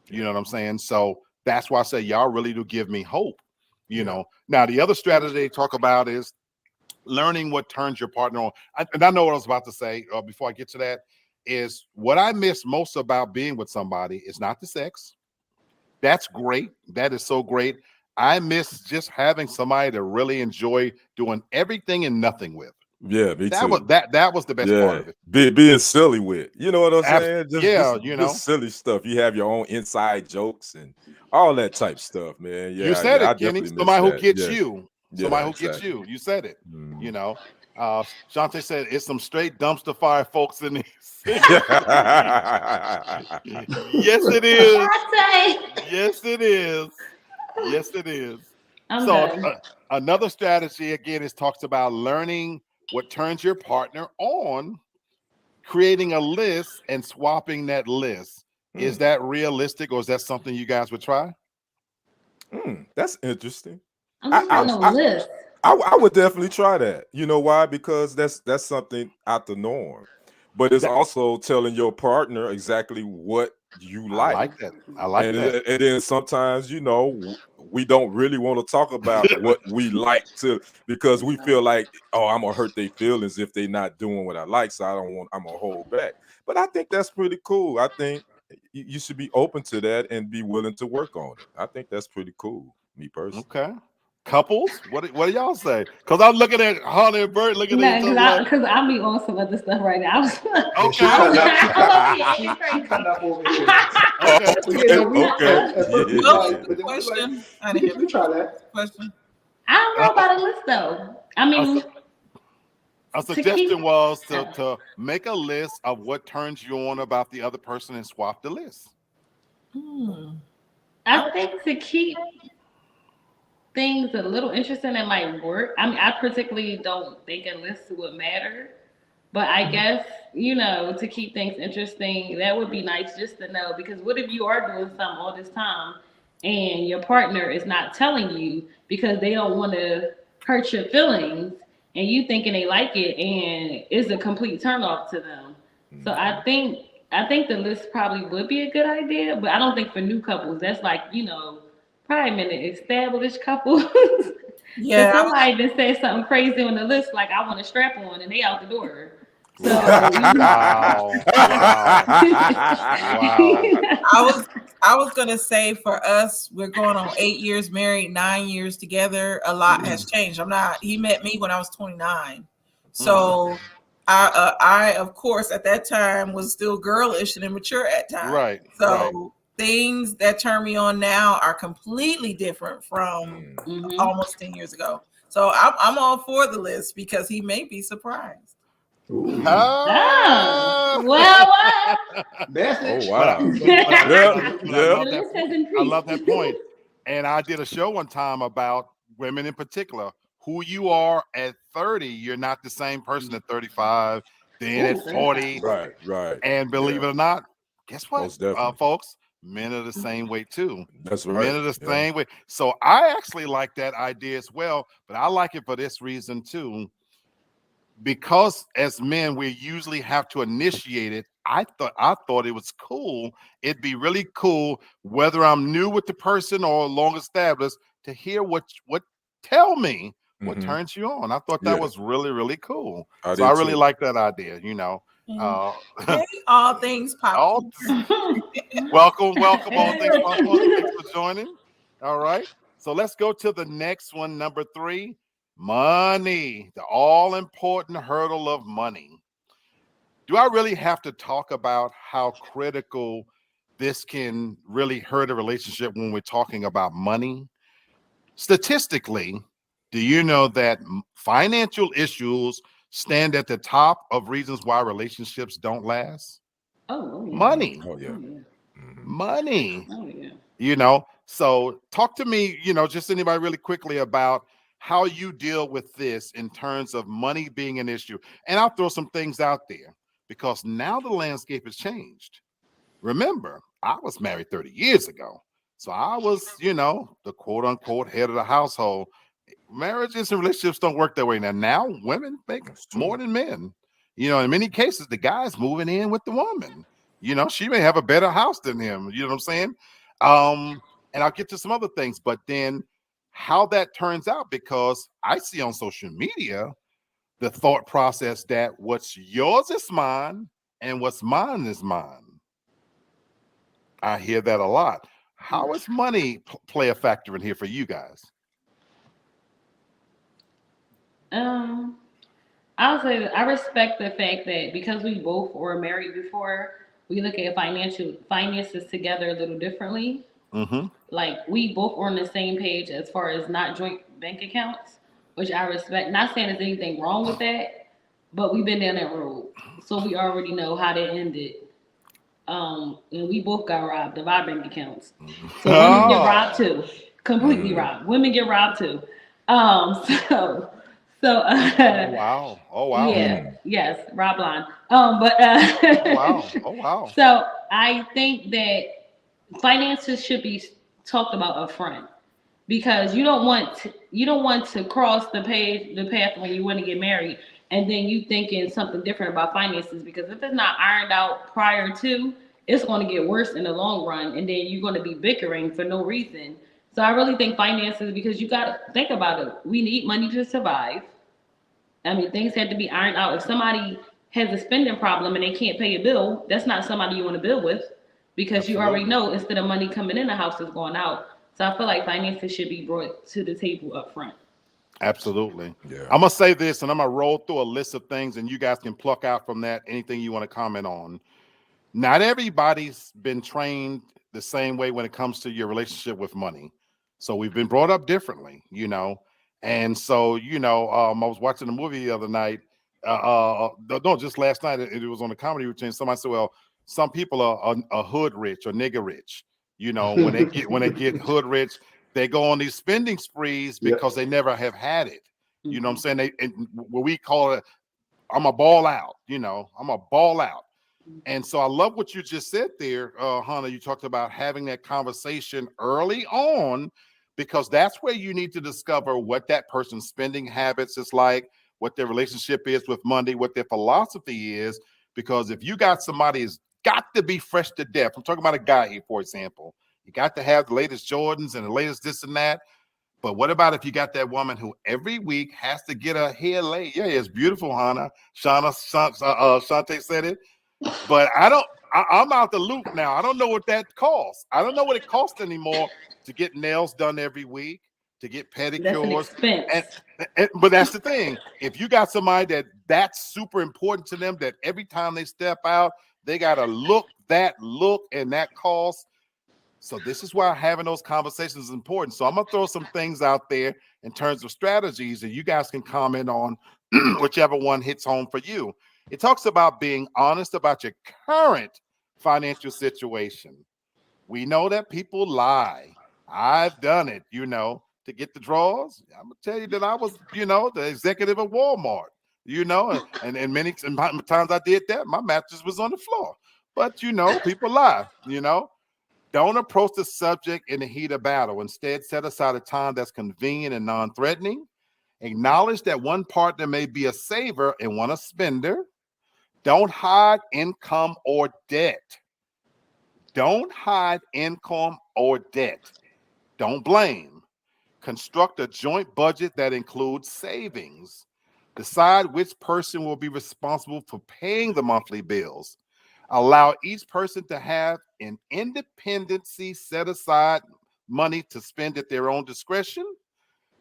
You know what I'm saying? So that's why I say y'all really do give me hope. You know, now the other strategy they talk about is learning what turns your partner on. And I know what I was about to say before I get to that is what I miss most about being with somebody is not the sex, That's great. That is so great. I miss just having somebody to really enjoy doing everything and nothing with. Yeah, me That was too. that was the best part Yeah, of it. being silly with, you know what I'm saying? Just Yeah, just silly stuff. You have your own inside jokes and all that type stuff, man. you Yeah, said yeah, I it, Kenny. definitely miss Somebody who that. gets Yeah, you. yeah, Somebody who gets exactly. you. You said it. You Mm. know. Shante said it's some straight dumpster fire folks in these. Yes, it is. Yes, it is. Yes, it is. I'm So done. another strategy again is talks about learning what turns your partner on, creating a list and swapping that list. Is Mm, that realistic, or is that something you guys would try? that's interesting. I'm I, just I on a I list. I would definitely try that. You know why? Because that's something out the norm. But it's That also telling your partner exactly what you I like. like that. I like that. And then sometimes, we don't really want to talk about what we like to because we feel like, oh, I'm gonna hurt their feelings if they're not doing what I like. So I'm gonna hold back. But I think that's pretty cool. I think you should be open to that and be willing to work on it. I think that's pretty cool, me personally. Okay. Couples, what do y'all say? Because I'm looking at Hunter and Bert looking at No, each other like, because I'll be on some other stuff right now. Yeah, she okay, cutting up. She I'm cutting over up. here She, acting she cutting up over here. Oh, okay. But yeah, no, we okay. at first we Well, like, but then we like, question. I didn't hear we the try that. question. I don't know about a list though. I A, mean, a to keep. suggestion was to make a list of what turns you on about the other person and swap the list. Hmm. I think to keep things a little interesting that might work. I mean, I particularly don't think a list would matter, but I guess to keep things interesting, that would be nice just to know. Because what if you are doing something all this time and your partner is not telling you because they don't want to hurt your feelings, and you thinking they like it, and it's a complete turnoff to them. So I think the list probably would be a good idea, but I don't think for new couples. That's like probably been an established couple. Because Yeah, somebody even said something crazy on the list, like I want a strap on, and they out the door. So Wow. Wow. Wow. I was I was gonna say for us, we're going on 8 years married, 9 years together. A lot has changed. I'm not. He met me when I was 29, Mm. so I of course at that time was still girlish and immature at times. Right. Right. So things that turn me on now are completely different from Mhm. almost 10 years ago. So I'm all for the list because he may be surprised. Ooh. Oh, Ah! well, Oh Message. But I, wow. but Yep, I yep. the love that. list has I increased. love that point. And I did a show one time about women in particular. Who you are at 30, you're not the same person at 35, then Ooh, at 40. 35. Right. And believe Yeah, it or not, guess what, most definitely. folks? Men are the same way too. That's Men right. are the Yeah. same way. So I actually like that idea as well, but I like it for this reason too. Because as men, we usually have to initiate it. I thought it was cool. It'd be really cool, whether I'm new with the person or long established, to hear what tell me what Hmm. turns you on. I thought that Yeah, was really, really cool. I So I did really too. like that idea, And Uh hey, all things all possible. welcome, all things possible. Thanks for joining. All right. So let's go to the next one, number 3. Money, the all important hurdle of money. Do I really have to talk about how critical this can really hurt a relationship when we're talking about money? Statistically, do you know that financial issues stand at the top of reasons why relationships don't last? Oh yeah. Money, Oh yeah. Oh yeah. Hmm. money. Oh yeah. So talk to me, just anybody really quickly about how you deal with this in terms of money being an issue. And I'll throw some things out there because now the landscape has changed. Remember, I was married 30 years ago. So I was, the quote unquote head of the household. Marriages and relationships don't work that way now. Now women make That's more true. than men. In many cases, the guy's moving in with the woman. She may have a better house than him. You know what I'm saying? And I'll get to some other things, but then how that turns out, because I see on social media the thought process that what's yours is mine and what's mine is mine. I hear that a lot. How is money play a factor in here for you guys? I'll say that I respect the fact that because we both were married before, we look at finances together a little differently. Mm-hmm. Like we both were on the same page as far as not joint bank accounts, which I respect. Not saying there's anything wrong with that, but we've been down that road, so we already know how that ended. And we both got robbed of our bank accounts. So women get robbed Oh, too, completely robbed. Women get robbed too. So so oh wow. Oh wow. yeah, yes, Rob line. But Oh wow. Oh wow. so I think that finances should be talked about upfront because you don't want to cross the path when you want to get married and then you thinking something different about finances because if it's not ironed out prior to, it's going to get worse in the long run and then you're going to be bickering for no reason. So I really think finances because you got to think about it. We need money to survive. I mean, things have to be ironed out. If somebody has a spending problem and they can't pay a bill, that's not somebody you want to build with because you already Absolutely. know instead of money coming in, the house is going out. So I feel like finances should be brought to the table up front. Absolutely. Yeah. I'm gonna say this, and I'm gonna roll through a list of things, and you guys can pluck out from that anything you want to comment on. Not everybody's been trained the same way when it comes to your relationship with money. So we've been brought up differently, you know. And so, I was watching a movie the other night. No, just last night. It was on the comedy routine. Somebody said, "Well, some people are hood rich or nigger rich. You know, when they get hood rich, they go on these spending sprees Yep. because they never have had it. You know what I'm Mhm. saying? What we call it, I'm a ball out. I'm a ball out. And so I love what you just said there, Hannah. You talked about having that conversation early on because that's where you need to discover what that person's spending habits is like, what their relationship is with money, what their philosophy is. Because if you got somebody who's got to be fresh to death, I'm talking about a guy here, for example, you got to have the latest Jordans and the latest this and that. But what about if you got that woman who every week has to get her hair laid? Yeah, it's beautiful, Hannah. Shante said it. But I'm out the loop now. I don't know what that costs. I don't know what it costs anymore to get nails done every week, to get That's an pedicures. And, expense. but that's the thing. If you got somebody that's super important to them, that every time they step out, they got to look, and that cost. So this is why having those conversations is important. So I'm gonna throw some things out there in terms of strategies, and you guys can comment on whichever one hits home for you. It talks about being honest about your current financial situation. We know that people lie. I've done it, to get the draws. I'm gonna tell you that I was, the executive of Walmart, and many times I did that. My mattress was on the floor. But people lie, Don't approach the subject in the heat of battle. Instead, set aside a time that's convenient and non-threatening. Acknowledge that one partner may be a saver and one a spender. Don't hide income or debt. Don't hide income or debt. Don't blame. Construct a joint budget that includes savings. Decide which person will be responsible for paying the monthly bills. Allow each person to have an independency, set aside money to spend at their own discretion,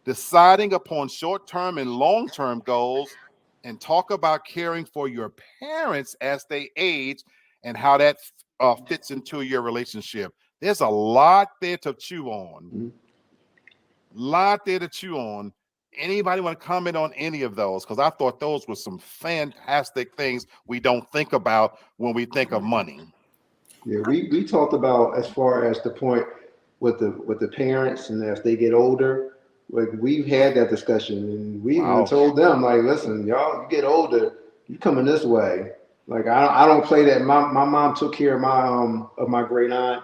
deciding upon short-term and long-term goals, and talk about caring for your parents as they age and how that fits into your relationship. There's a lot there to chew on. Mhm. Lot there to chew on. Anybody want to comment on any of those? Because I thought those were some fantastic things we don't think about when we think of money. Yeah, we talked about as far as the point with the parents and as they get older, like we've had that discussion and we even Wow. told them like, listen, y'all, you get older, you coming this way. Like I don't play that. My mom took care of my great aunt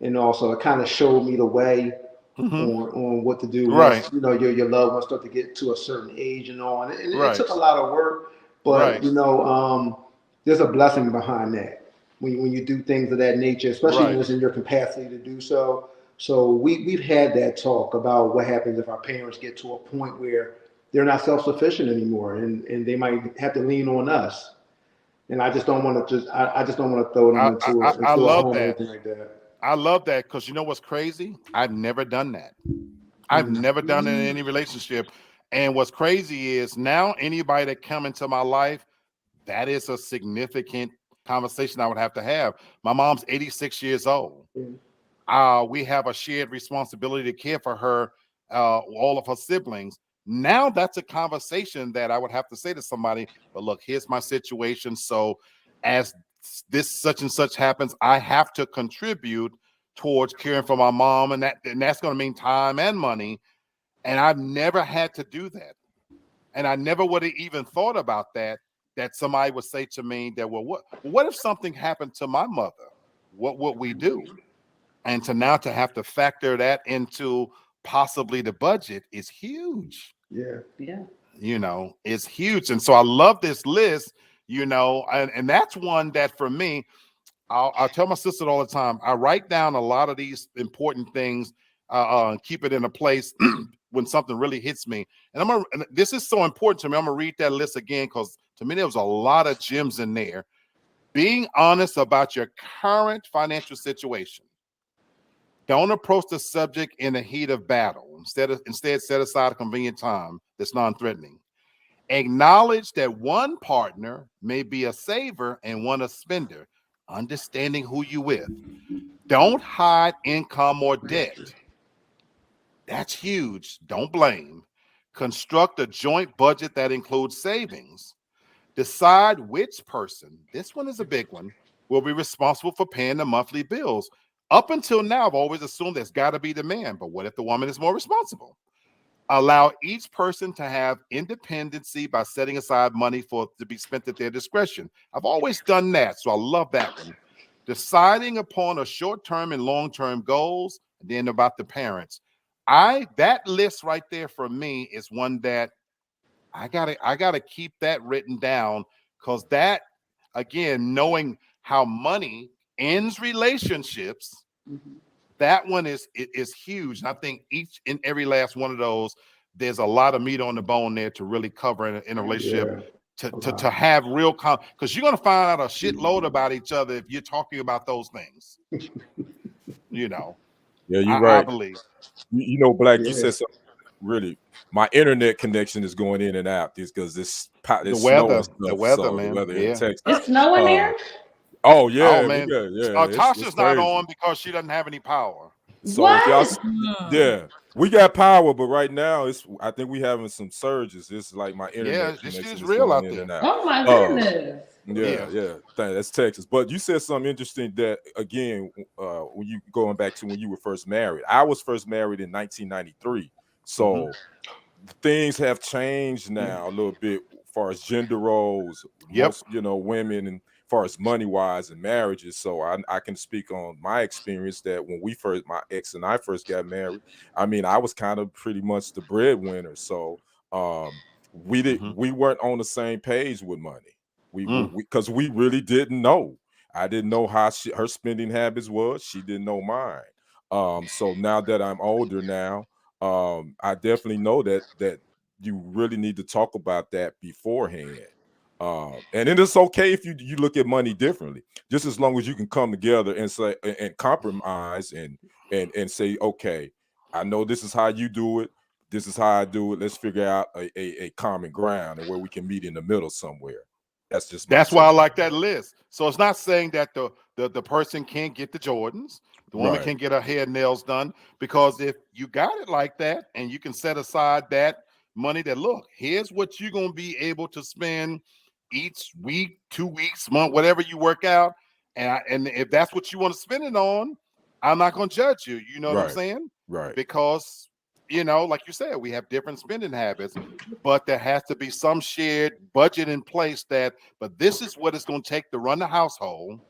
and also it kind of showed me the way Hmm. on what to do Right, once your loved ones start to get to a certain age and on. And it right, took a lot of work, but right, there's a blessing behind that when you do things of that nature, especially when right. it's in your capacity to do so. So we've had that talk about what happens if our parents get to a point where they're not self-sufficient anymore and they might have to lean on us. And I just don't want to I just don't want to throw them I, into I a love home or that. anything like that. I love that because you know what's crazy? I've never done that. I've never done it in any relationship. And what's crazy is now anybody that come into my life, that is a significant conversation I would have to have. My mom's 86 years old. We have a shared responsibility to care for her, all of her siblings. Now that's a conversation that I would have to say to somebody, but look, here's my situation. So as this such and such happens, I have to contribute towards caring for my mom, and that's going to mean time and money. And I've never had to do that. And I never would have even thought about that somebody would say to me that, well, what if something happened to my mother? What would we do? And to have to factor that into possibly the budget is huge. Yeah. Yeah. It's huge. And so I love this list, and that's one that for me, I'll tell my sister all the time, I write down a lot of these important things and keep it in a place when something really hits me. And this is so important to me. I'm gonna read that list again because to me there was a lot of gems in there. Being honest about your current financial situation. Don't approach the subject in the heat of battle. Instead, set aside a convenient time that's non-threatening. Acknowledge that one partner may be a saver and one a spender. Understanding who you with. Don't hide income or debt. That's huge. Don't blame. Construct a joint budget that includes savings. Decide which person, this one is a big one, will be responsible for paying the monthly bills. Up until now, I've always assumed there's got to be the man, but what if the woman is more responsible? Allow each person to have independency by setting aside money to be spent at their discretion. I've always done that, so I love that one. Deciding upon a short-term and long-term goals, and then about the parents. That list right there for me is one that I gotta keep that written down because that, again, knowing how money ends relationships, that one is huge. And I think each and every last one of those, there's a lot of meat on the bone there to really cover in a relationship to have real because you're gonna find out a shitload about each other if you're talking about those things. Yeah, you're I right. believe. Black, you said something really. My internet connection is going in and out because this The snow weather, and the stuff. weather, So the man. weather in Yeah. Texas. It's snowing there? Oh Oh yeah, we man. got it's Tasha's not crazy. on because she doesn't have any power. So if y'all, What? yeah, we got power, but right now I think we having some surges. It's like my Yeah, internet this shit connection is is real going out in there. and out. Oh my Uh, goodness. yeah. That's Texas. But you said something interesting that again, when you going back to when you were first married. I was first married in 1993, so things have changed now a little bit as far as gender roles. Yep. Most women and far as money wise and marriages. So I can speak on my experience that when my ex and I first got married, I mean I was kind of pretty much the breadwinner. So we weren't on the same page with money. We because we really didn't know. I didn't know how her spending habits was. She didn't know mine. So now that I'm older now, I definitely know that you really need to talk about that beforehand. And it is okay if you look at money differently, just as long as you can come together and say and compromise and say, okay, I know this is how you do it, this is how I do it. Let's figure out a common ground and where we can meet in the middle somewhere. That's just my That's why I take. like that list. So it's not saying that the person can't get the Jordans, the woman Right. can't get her hair and nails done, because if you got it like that and you can set aside that money, that look, here's what you're gonna be able to spend each week, 2 weeks, month, whatever you work out, and if that's what you want to spend it on, I'm not gonna judge you. You know what I'm Right. saying? Right. Because like you said, we have different spending habits, but there has to be some shared budget in place but this is what it's going to take to run the household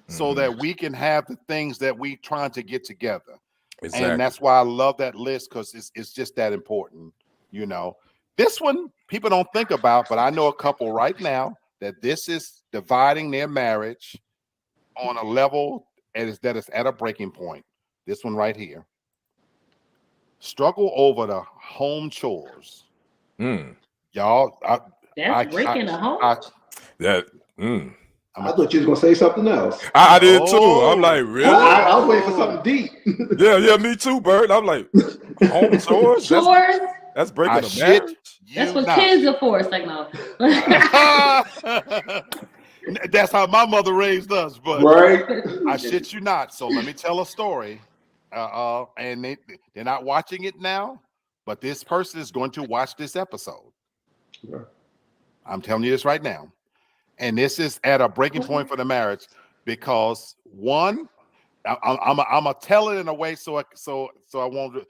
so that we can have the things that we trying to get together. Exactly. And that's why I love that list, because it's just that important. This one people don't think about, but I know a couple right now that this is dividing their marriage on a level that is at a breaking point. This one right here. Struggle over the home chores. Y'all, That's breaking a home. That I thought you was gonna say something else. I did too. I'm like, really? I was waiting for something deep. Yeah, me too, Bert. I'm like, home chores? Chores. That's I breaking a shit marriage? That's you what not. kids are for. It's like no. That's how my mother raised us, but Right? I shit you not. So let me tell a story. And they're not watching it now, but this person is going to watch this episode. Yeah. I'm telling you this right now. And this is at a breaking point for the marriage because one, I'm gonna tell it in a way so I won't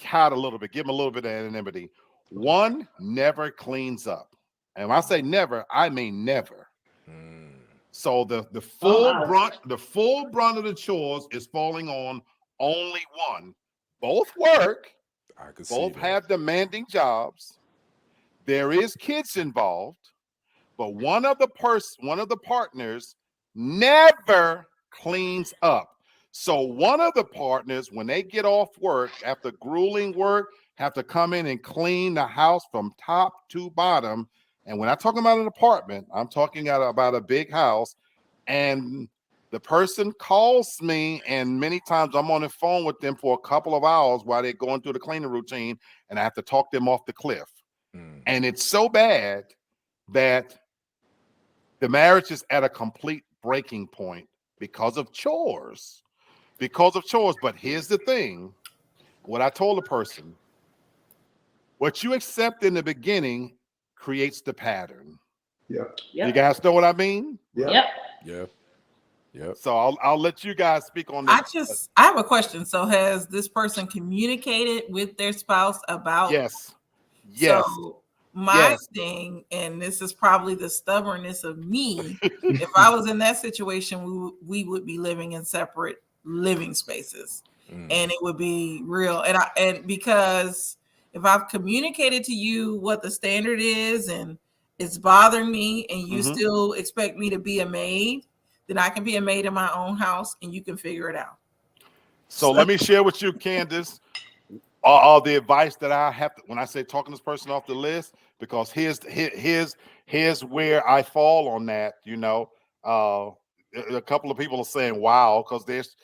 hide a little bit, give them a little bit of anonymity. One never cleans up, and when I say never, I mean never. So the full brunt of the chores is falling on only one. Both work, I could see both that. have demanding jobs. There is kids involved, but one of the partners never cleans up. So one of the partners, when they get off work after grueling work, have to come in and clean the house from top to bottom. And when I'm talking about an apartment, I'm talking about a big house. And the person calls me, and many times I'm on the phone with them for a couple of hours while they're going through the cleaning routine, and I have to talk them off the cliff. And it's so bad that the marriage is at a complete breaking point because of chores. But here's the thing. What I told the person, what you accept in the beginning creates the pattern. Yeah. You guys know what I mean? Yeah. Yep. Yeah. So I'll let you guys speak on this. I have a question. So has this person communicated with their spouse about? Yes. So my thing, and this is probably the stubbornness of me, if I was in that situation, we would be living in separate living spaces, and it would be real. And because if I've communicated to you what the standard is, and it's bothering me, and you still expect me to be a maid, then I can be a maid in my own house, and you can figure it out. So let me share with you, Candace, all the advice that I have to, when I say talking this person off the list, because here's where I fall on that. A couple of people are saying wow, because there's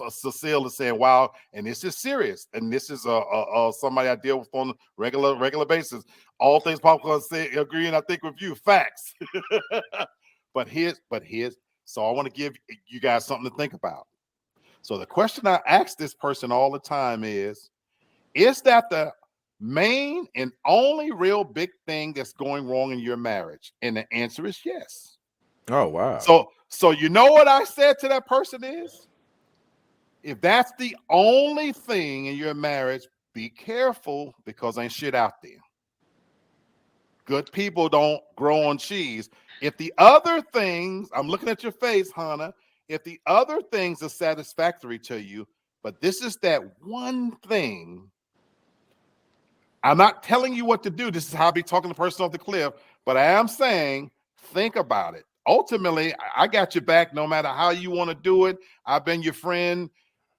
Cecile is saying wow, and this is serious, and this is somebody I deal with on a regular basis. All things popcorn say agreeing, I think with you, facts. but here's so I want to give you guys something to think about. So the question I ask this person all the time is that the main and only real big thing that's going wrong in your marriage? And the answer is yes. Oh, wow. So you know what I said to that person is, if that's the only thing in your marriage, be careful, because ain't shit out there. Good people don't grow on cheese. If the other things, I'm looking at your face, Hannah, if the other things are satisfactory to you, but this is that one thing, I'm not telling you what to do. This is how I be talking to the person off the cliff, but I am saying, think about it. Ultimately, I got your back no matter how you want to do it. I've been your friend,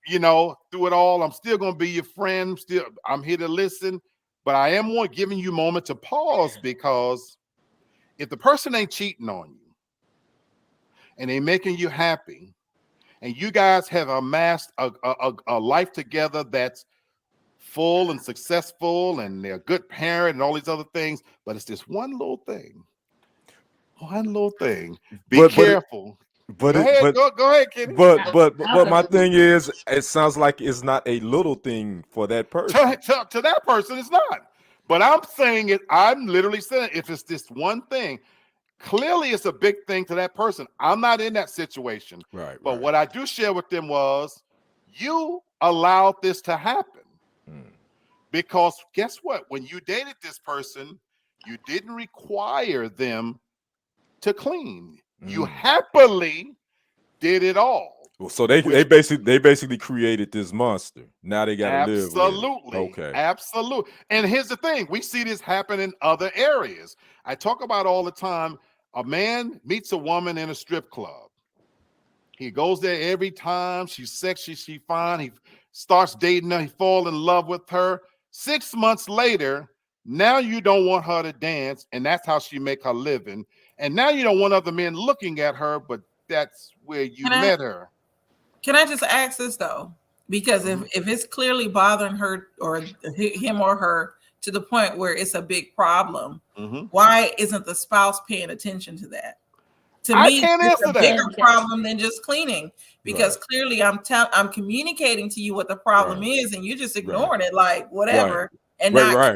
through it all. I'm still going to be your friend. I'm here to listen, but I am giving you a moment to pause, because if the person ain't cheating on you and they making you happy, and you guys have amassed a life together that's full and successful, and they're a good parent and all these other things, but it's this one little thing. Be careful. Go ahead, Kenny. But my thing is, it sounds like it's not a little thing for that person. To that person, it's not. But I'm saying it. I'm literally saying, if it's this one thing, clearly it's a big thing to that person. I'm not in that situation. Right. But what I do share with them was, you allowed this to happen. Because guess what? When you dated this person, you didn't require them to clean. You happily did it all. Well, so they basically created this monster. Now they got to live with it. Absolutely. Okay. Absolutely. And here's the thing. We see this happen in other areas. I talk about all the time. A man meets a woman in a strip club. He goes there every time. She's sexy. She's fine. He starts dating her. He falls in love with her. 6 months later, Now you don't want her to dance, and that's how she make her living. And now you don't want other men looking at her, but that's where you met her. Can I just ask this though? Because if it's clearly bothering her or him or her to the point where it's a big problem, why isn't the spouse paying attention to that? To I me, can't it's answer a that. bigger problem than just cleaning, because clearly I'm communicating to you what the problem is, and you're just ignoring it, like whatever, and not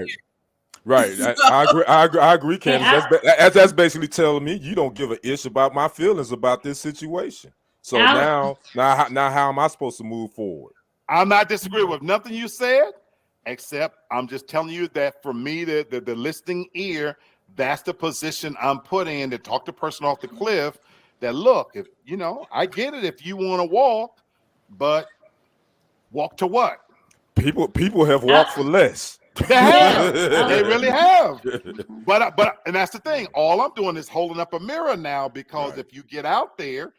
Right. I agree. I agree, Candace. That's basically telling me you don't give a ish about my feelings about this situation. So now how am I supposed to move forward? I'm not disagreeing with nothing you said, except I'm just telling you that for me, the listening ear, that's the position I'm putting in to talk the person off the cliff. That look, if you know, I get it if you want to walk, but walk to what? People have walked for less. They have. They really have. But and that's the thing. All I'm doing is holding up a mirror now, because if you get out there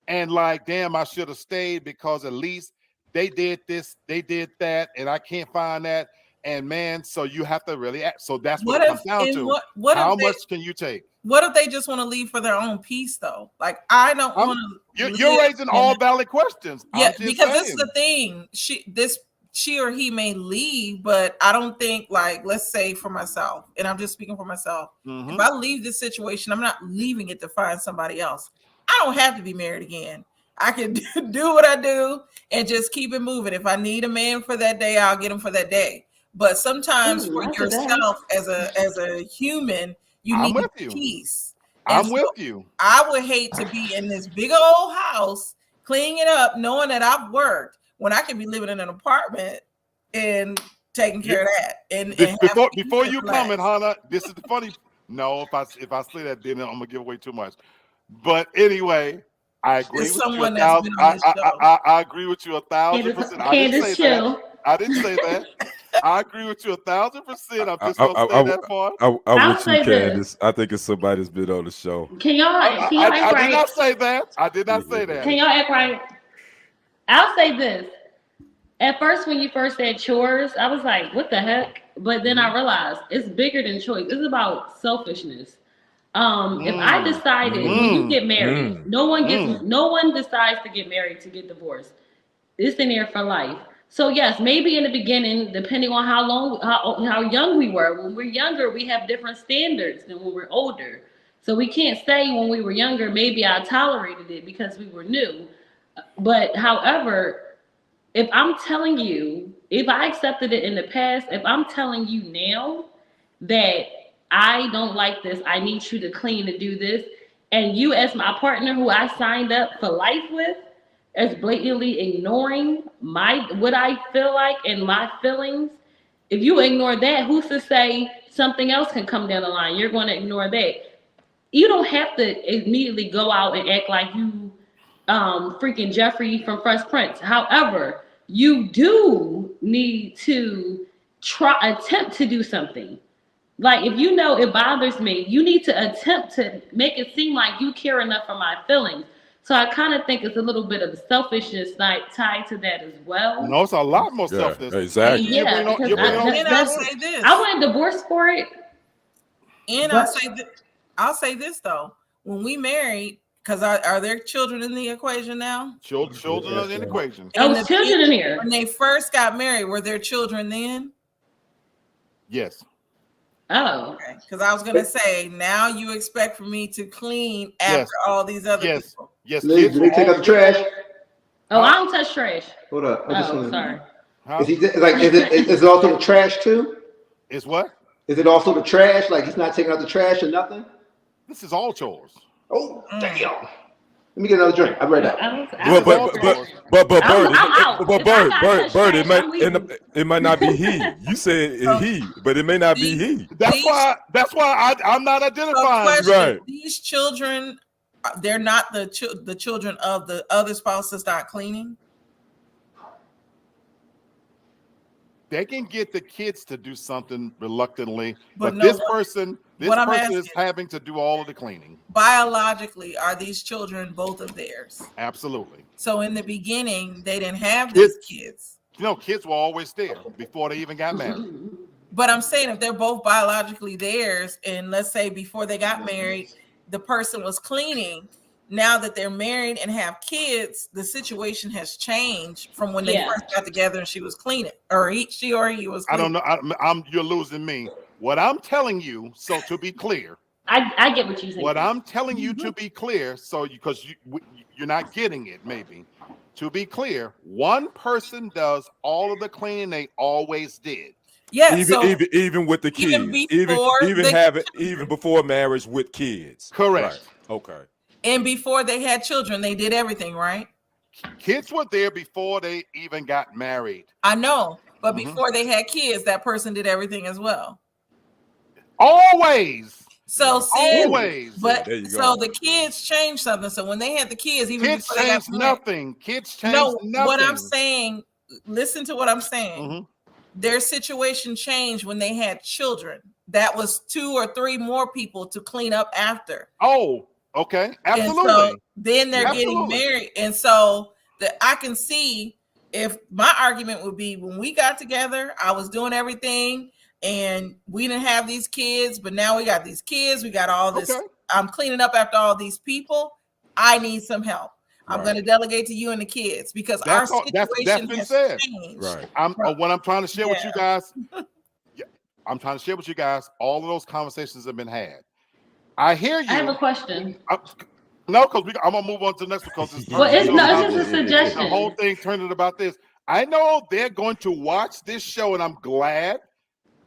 and like, damn, I should have stayed because at least they did this, they did that, and I can't find that. And man, so you have to really act. So that's what it comes down to. How much can you take? What if they just want to leave for their own peace, though? Like, I don't want to. You're raising all valid questions. Yeah, because this is the thing. She or he may leave, but I don't think, like, let's say for myself, and I'm just speaking for myself. If I leave this situation, I'm not leaving it to find somebody else. I don't have to be married again. I can do what I do and just keep it moving. If I need a man for that day, I'll get him for that day. But sometimes for yourself as a human, you need peace. I'm with you. I would hate to be in this big old house, cleaning it up, knowing that I've worked, when I can be living in an apartment and taking care of that. And before you comment, Hannah, this is the funny. No, if I say that, then I'm gonna give away too much. But anyway, I agree with you 1,000. I agree with you 1,000%. I didn't say that. I didn't say that. I agree with you 1,000%. I'm just gonna say that part. I'm with you, Candace. I think it's somebody that's been on the show. Can y'all act right? I did not say that. I did not say that. Can y'all act right? I'll say this. At first, when you first said chores, I was like, what the heck? But then I realized it's bigger than choice. It's about selfishness. If I decided when you get married, no one decides to get married to get divorced. It's in there for life. So yes, maybe in the beginning, depending on how young we were. When we're younger, we have different standards than when we're older. So we can't say when we were younger, maybe I tolerated it because we were new. But however, if I'm telling you, if I accepted it in the past, if I'm telling you now that I don't like this, I need you to clean and do this, and you as my partner who I signed up for life with, as blatantly ignoring what I feel like and my feelings, if you ignore that, who's to say something else can come down the line? You're going to ignore that. You don't have to immediately go out and act like you freaking Jeffrey from Fresh Prince. However, you do need to attempt to do something. Like, if you know it bothers me, you need to attempt to make it seem like you care enough for my feelings. So I kind of think it's a little bit of selfishness tied to that as well. No, it's a lot more selfishness. Exactly. Yeah, I want a divorce for it. And I'll say this though: when we married, because are there children in the equation now? Children are in the equation. Oh, there's children in here. When they first got married, were there children then? Yes. Oh, okay. Because I was gonna say, now you expect for me to clean after all these other people. Yes. Liz, do they take out the trash? Oh, I don't touch trash. Hold up. Sorry. Is it also the trash too? Is what? Is it also the trash? Like he's not taking out the trash or nothing? This is all chores. Oh, damn. Let me get another drink. I'll be right back. Bird, it might not be he. You said he, but it may not be he. That's why I'm not identifying. Right. These children, they're not the children of the other spouse that's not cleaning. They can get the kids to do something reluctantly, but this person is having to do all of the cleaning. Biologically, are these children both of theirs? Absolutely. So in the beginning, they didn't have these kids. You know, kids were always there before they even got married. But I'm saying if they're both biologically theirs, and let's say before they got married, the person was cleaning. Now that they're married and have kids, the situation has changed from when they Yeah. first got together and she was cleaning, or she or he was I cleaning. don't know. You're losing me. What I'm telling you, so to be clear, I get what you're saying. what I'm telling you to be clear, so because you're not getting it, maybe. To be clear, one person does all of the cleaning they always did. Yeah, even with the kids, even before marriage with kids. Correct. Right. Okay. And before they had children, they did everything, right? Kids were there before they even got married. I know, but before they had kids, that person did everything as well. Always. So see, always. But so the kids changed something. So when they had the kids, even kids before they got nothing. Kids changed nothing. What I'm saying, listen to what I'm saying. Their situation changed when they had children. That was 2 or 3 more people to clean up after. Oh, okay. Absolutely. And so then they're getting married. And so I can see if my argument would be when we got together, I was doing everything and we didn't have these kids, but now we got these kids. We got all this. Okay. I'm cleaning up after all these people. I need some help. I'm going to delegate to you and the kids because our situation has changed. Right. What I'm trying to share with you guys, I'm trying to share with you guys, all of those conversations have been had. I hear you. I have a question. No, because I'm gonna move on to the next one because it's just a suggestion. The whole thing turned it about this. I know they're going to watch this show, and I'm glad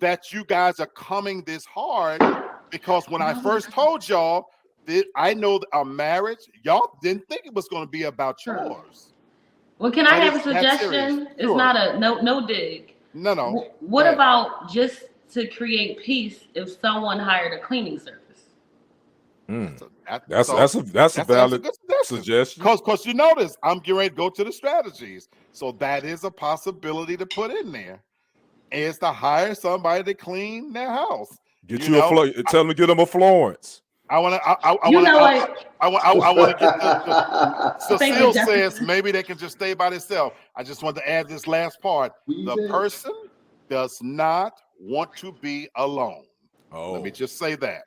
that you guys are coming this hard because when I first told y'all that I know a marriage, y'all didn't think it was going to be about yours. Well, can I have a suggestion? It's not a no dig. No. What about just to create peace if someone hired a cleaning service? That's a valid suggestion. Because you notice I'm getting ready to go to the strategies. So that is a possibility to put in there. Is to hire somebody to clean their house. Tell them to get them a Florence. I want to get the Cecile says maybe they can just stay by themselves. I just want to add this last part. The person does not want to be alone. Let me just say that.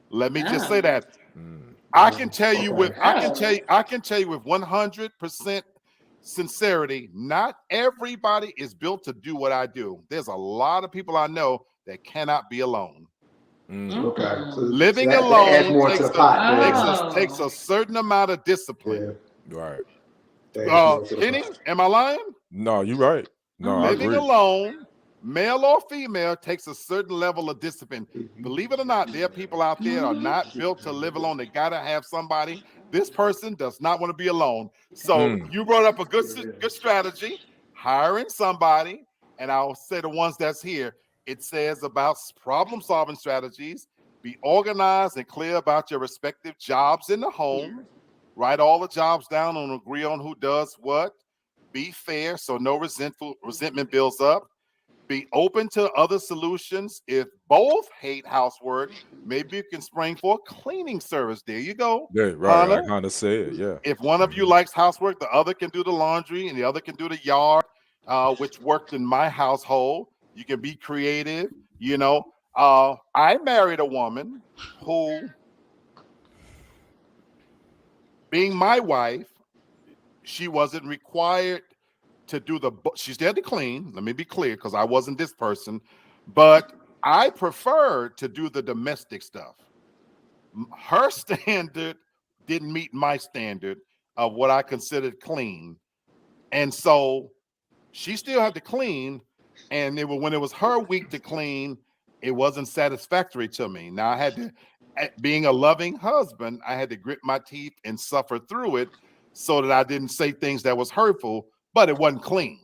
Let me just say that. I can tell you with 100% sincerity, not everybody is built to do what I do. There's a lot of people I know that cannot be alone. Okay. Living alone takes a certain amount of discipline. Right. Kenny, am I lying? No, you're right. No, living alone, male or female, takes a certain level of discipline. Believe it or not, there are people out there that are not built to live alone. They gotta have somebody. This person does not want to be alone. So you brought up a good strategy, hiring somebody, and I'll say the ones that's here. It says about problem-solving strategies, be organized and clear about your respective jobs in the home. Write all the jobs down and agree on who does what. Be fair so no resentment builds up. Be open to other solutions. If both hate housework, maybe you can spring for a cleaning service. There you go. Yeah, right. Like Hannah said, yeah. If one of you likes housework, the other can do the laundry and the other can do the yard, which worked in my household. You can be creative. I married a woman who, being my wife, she wasn't required to do she's there to clean. Let me be clear, because I wasn't this person, but I preferred to do the domestic stuff. Her standard didn't meet my standard of what I considered clean. And so she still had to clean. And when it was her week to clean, it wasn't satisfactory to me. Now I had to, being a loving husband, I had to grit my teeth and suffer through it so that I didn't say things that was hurtful, but it wasn't clean.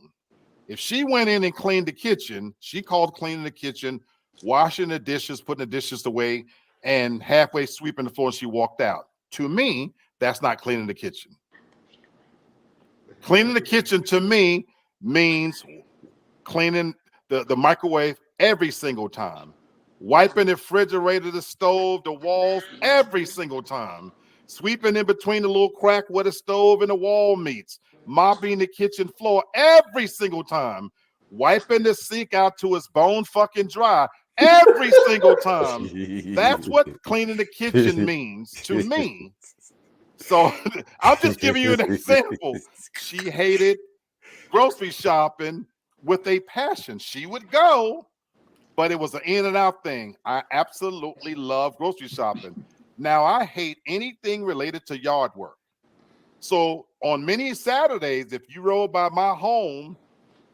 If she went in and cleaned the kitchen, she called cleaning the kitchen, washing the dishes, putting the dishes away, and halfway sweeping the floor, and she walked out. To me, that's not cleaning the kitchen. Cleaning the kitchen to me means cleaning the microwave every single time, wiping the refrigerator, the stove, the walls every single time, sweeping in between the little crack where the stove and the wall meets, mopping the kitchen floor every single time, wiping the sink out to its bone fucking dry every single time. That's what cleaning the kitchen means to me. So I'm just giving you an example. She hated grocery shopping with a passion. She would go, but it was an in and out thing. I absolutely love grocery shopping. Now I hate anything related to yard work. So on many Saturdays, if you rode by my home,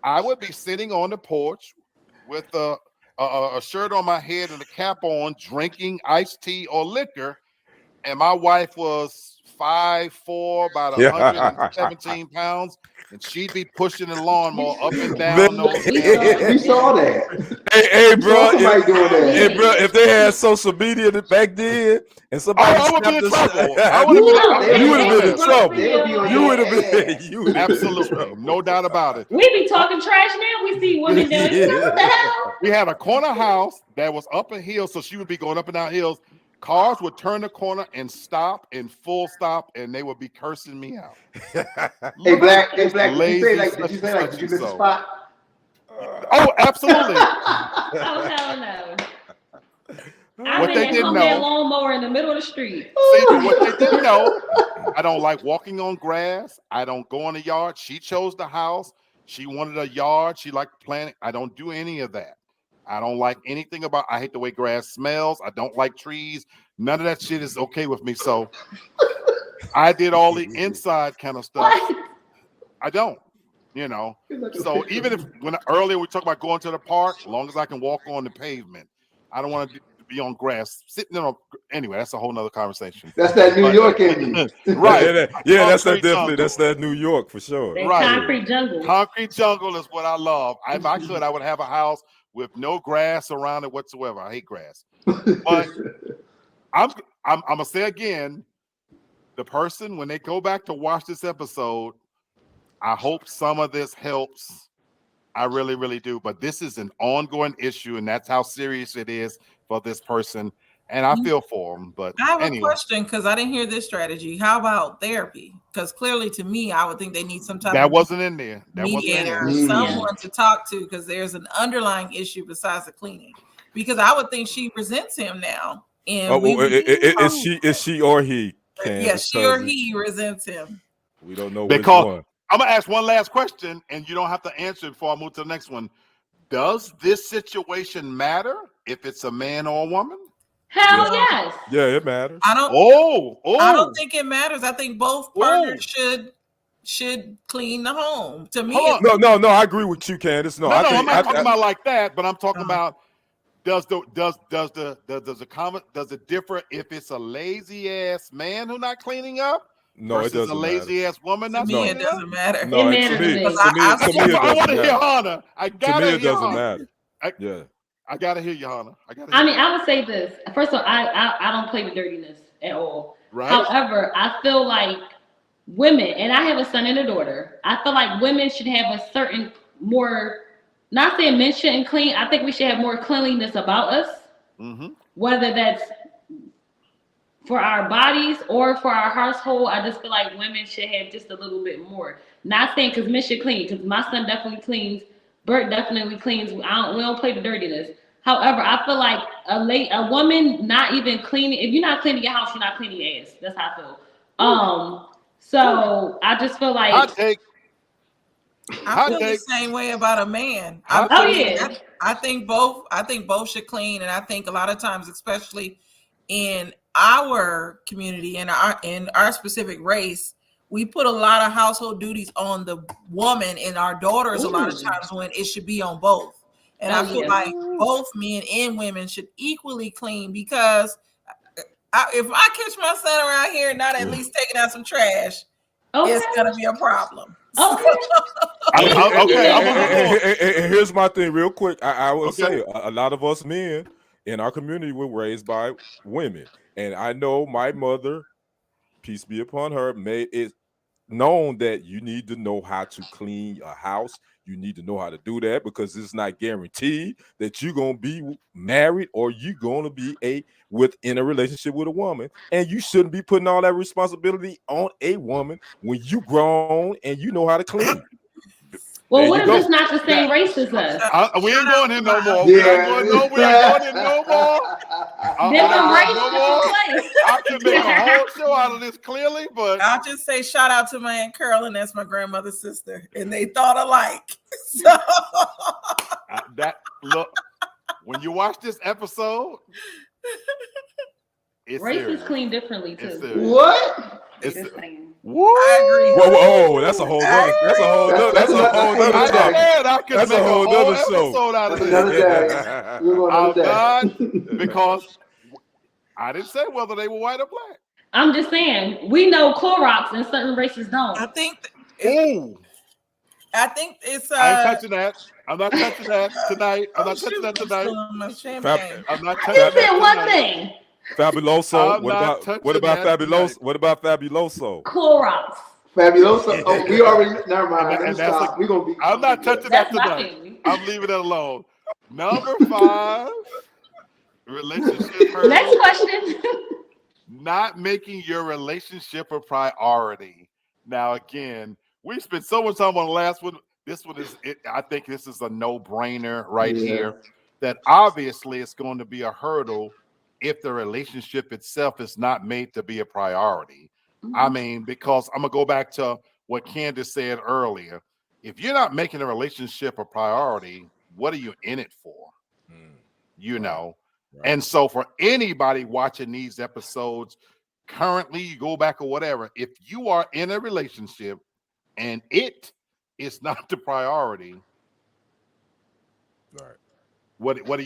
I would be sitting on the porch with a shirt on my head and a cap on, drinking iced tea or liquor. And my wife was 5'4", about 117 pounds, and she'd be pushing the lawnmower up and down those damn. We saw that. Hey, bro, Somebody doing that. hey, bro, if they had social media back then, and somebody I would be in snapped trouble. the- I would have you would have been in trouble. They'll be on You your would have been. ass. You would have been in absolutely trouble. no doubt about it. We be talking trash now. We see women doing what the hell? We had a corner house that was up a hill, so she would be going up and down hills. Cars would turn the corner and stop in full stop, and they would be cursing me out. Hey, Black, did you say Lazy, like, such did you and say like, such did you and miss a so. spot? Oh, absolutely. Oh hell no! I What they been didn't hung that know. lawnmower in the middle of the street. See, what they didn't know, I don't like walking on grass. I don't go in the yard. She chose the house. She wanted a yard. She liked planting. I don't do any of that. I don't like anything about. I hate the way grass smells. I don't like trees. None of that shit is okay with me. So I did all the inside kind of stuff. What? I don't, So even if earlier we talked about going to the park, as long as I can walk on the pavement, I don't want to be on grass sitting on. Anyway, that's a whole nother conversation. That's that New York in you. Right? Yeah, that's that Concrete definitely. jungle. That's that New York for sure. That Right. concrete jungle. Concrete jungle is what I love. If I could, I would have a house with no grass around it whatsoever. I hate grass. But I'm gonna say again, the person when they go back to watch this episode, I hope some of this helps. I really, really do. But this is an ongoing issue, and that's how serious it is for this person. And I feel for them. But I have anyway. a question because I didn't hear this strategy. How about therapy? Because clearly, to me, I would think they need some type That of wasn't in there. That mediator, wasn't in there. someone to talk to, because there's an underlying issue besides the cleaning. Because I would think she resents him now, and Is she or he? Yes, she or he resents him. We don't know Because which one. I'm gonna ask one last question, and you don't have to answer it before I move to the next one. Does this situation matter if it's a man or a woman? Hell yes. Yeah, it matters. I don't. I don't think it matters. I think both partners should clean the home. To me, No, I agree with you, Candace. No, I'm not talking about like that, but I'm talking about does it differ if it's a lazy ass man who not cleaning up? No, it doesn't a lazy ass woman not to me, it doesn't matter. No, It to me, matters. I want to hear Hannah. I To gotta me, hear it doesn't Hannah. matter. I gotta hear you, Hannah. I mean, I would say this. First of all, I don't play with dirtiness at all. Right. However, I feel like women, and I have a son and a daughter, I feel like women should have a certain more, not saying men shouldn't clean, I think we should have more cleanliness about us. Mm-hmm. Whether that's for our bodies or for our household, I just feel like women should have just a little bit more. Not saying because men should clean, because my son definitely cleans, Bert definitely cleans. We don't play the dirtiness. However, I feel like a woman not even cleaning. If you're not cleaning your house, you're not cleaning your ass. That's how I feel. So I just feel like Hot take. I feel the same way about a man. I think both should clean, and I think a lot of times, especially in our community and in our specific race, we put a lot of household duties on the woman and our daughters. A lot of times when it should be on both. And I feel like both men and women should equally clean, because if I catch my son around here not at least taking out some trash, it's gonna be a problem. And here's my thing, real quick. I will say a lot of us men in our community were raised by women, and I know my mother, peace be upon her, made it known that you need to know how to clean a house. You need to know how to do that, because it's not guaranteed that you're gonna be married or you're gonna be in a relationship with a woman, and you shouldn't be putting all that responsibility on a woman when you grown and you know how to clean. Well, There what you if go. it's not the same race as us? We ain't going here no more. Yeah. We ain't going no. We ain't going in no more. Different race, No different more. place. I could make a whole show out of this clearly, but I'll just say shout out to my Aunt Carolyn, that's my grandmother's sister, and they thought alike. So that look when you watch this episode, it's Races serious. clean differently It's too. serious. What? It's Just saying. woo. I agree. Whoa, that's a whole I nother. That's a agree. whole nother. That's a That's whole another nother I day. topic. said I could That's make a whole nother show. episode out of That's this. another day. We'll go I'm another day. done because I didn't say whether they were white or black. I'm just saying, we know Clorox and certain races don't. I think Ooh, it's I ain't touching that. I'm not touching that tonight. I'm oh, not touching shoot, that I'm tonight. spilling my champagne. I'm not I touching just said that one tonight. thing. Fabuloso. I'm What not about touching that Fabuloso? tonight. What about Fabuloso? Clorox. Fabuloso. Oh, we already. Never mind. Let me And that's stop. We're gonna be. I'm not touching That's that my tonight. family. I'm leaving it alone. Number 5, relationship Next hurdle. question. Not making your relationship a priority. Now, again, we spent so much time on the last one. This one is, I think this is a no-brainer right here. That obviously it's going to be a hurdle if the relationship itself is not made to be a priority. I mean, because I'm going to go back to what Candace said earlier. If you're not making a relationship a priority, what are you in it for? You know? Right. And so for anybody watching these episodes, currently you go back or whatever, if you are in a relationship and it is not the priority, Right. what do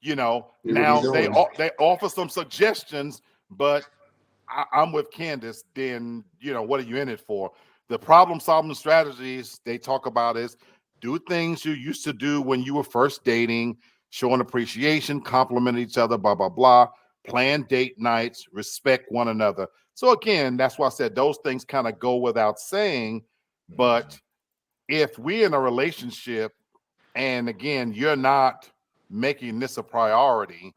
you know, Yeah, now what are they you they offer some suggestions, but I'm with Candace, then what are you in it for? The problem solving strategies they talk about is do things you used to do when you were first dating, showing appreciation, compliment each other, blah, blah, blah, plan date nights, respect one another. So again, that's why I said those things kind of go without saying. But if we're in a relationship and again, you're not making this a priority,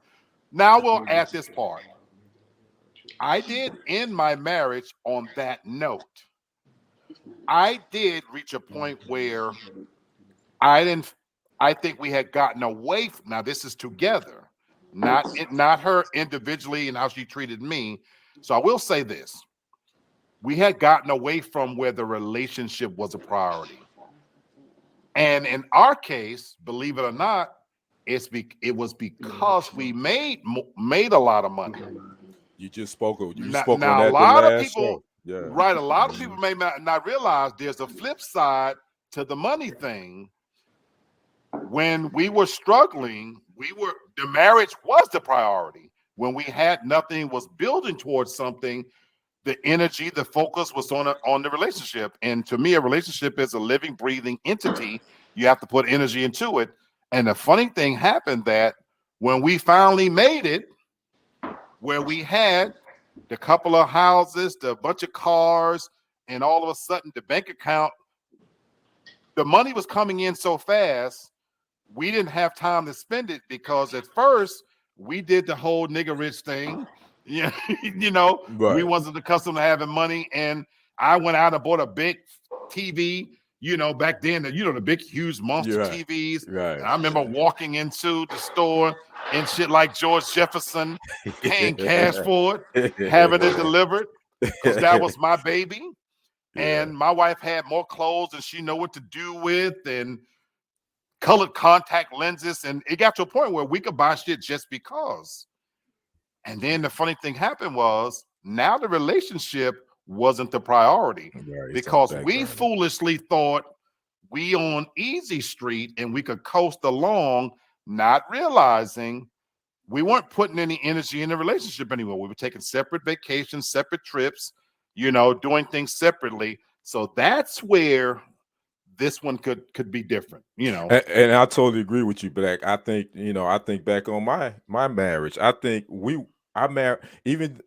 now we'll add this part. I did end my marriage on that note. I did reach a point where I think we had gotten away from, now this is together, not her individually and how she treated me. So I will say this. We had gotten away from where the relationship was a priority. And in our case, believe it or not, it was because we made a lot of money. You just spoke on Now that a the lot of last people, show. Yeah. right? A lot of people may not realize there's a flip side to the money thing. When we were struggling, the marriage was the priority. When we had nothing, was building towards something, the energy, the focus was on the relationship. And to me, a relationship is a living, breathing entity. You have to put energy into it. And the funny thing happened that when we finally made it, where we had the couple of houses, the bunch of cars, and all of a sudden the bank account, the money was coming in so fast, we didn't have time to spend it because at first we did the whole nigga rich thing. Yeah, Right. we wasn't accustomed to having money. And I went out and bought a big TV, back then, the big, huge monster Right. TVs. Right. And I remember walking into the store and shit like George Jefferson, paying cash for it, having it delivered, because that was my baby. Yeah. And my wife had more clothes and she knew what to do with, and colored contact lenses. And it got to a point where we could buy shit just because. And then the funny thing happened was now the relationship wasn't the priority, Right, because we foolishly thought we on easy street and we could coast along, not realizing we weren't putting any energy in the relationship anymore. We were taking separate vacations, separate trips, doing things separately. So that's where this one could be different, And I totally agree with you, Black. I think, I think back on my marriage. I think I married, even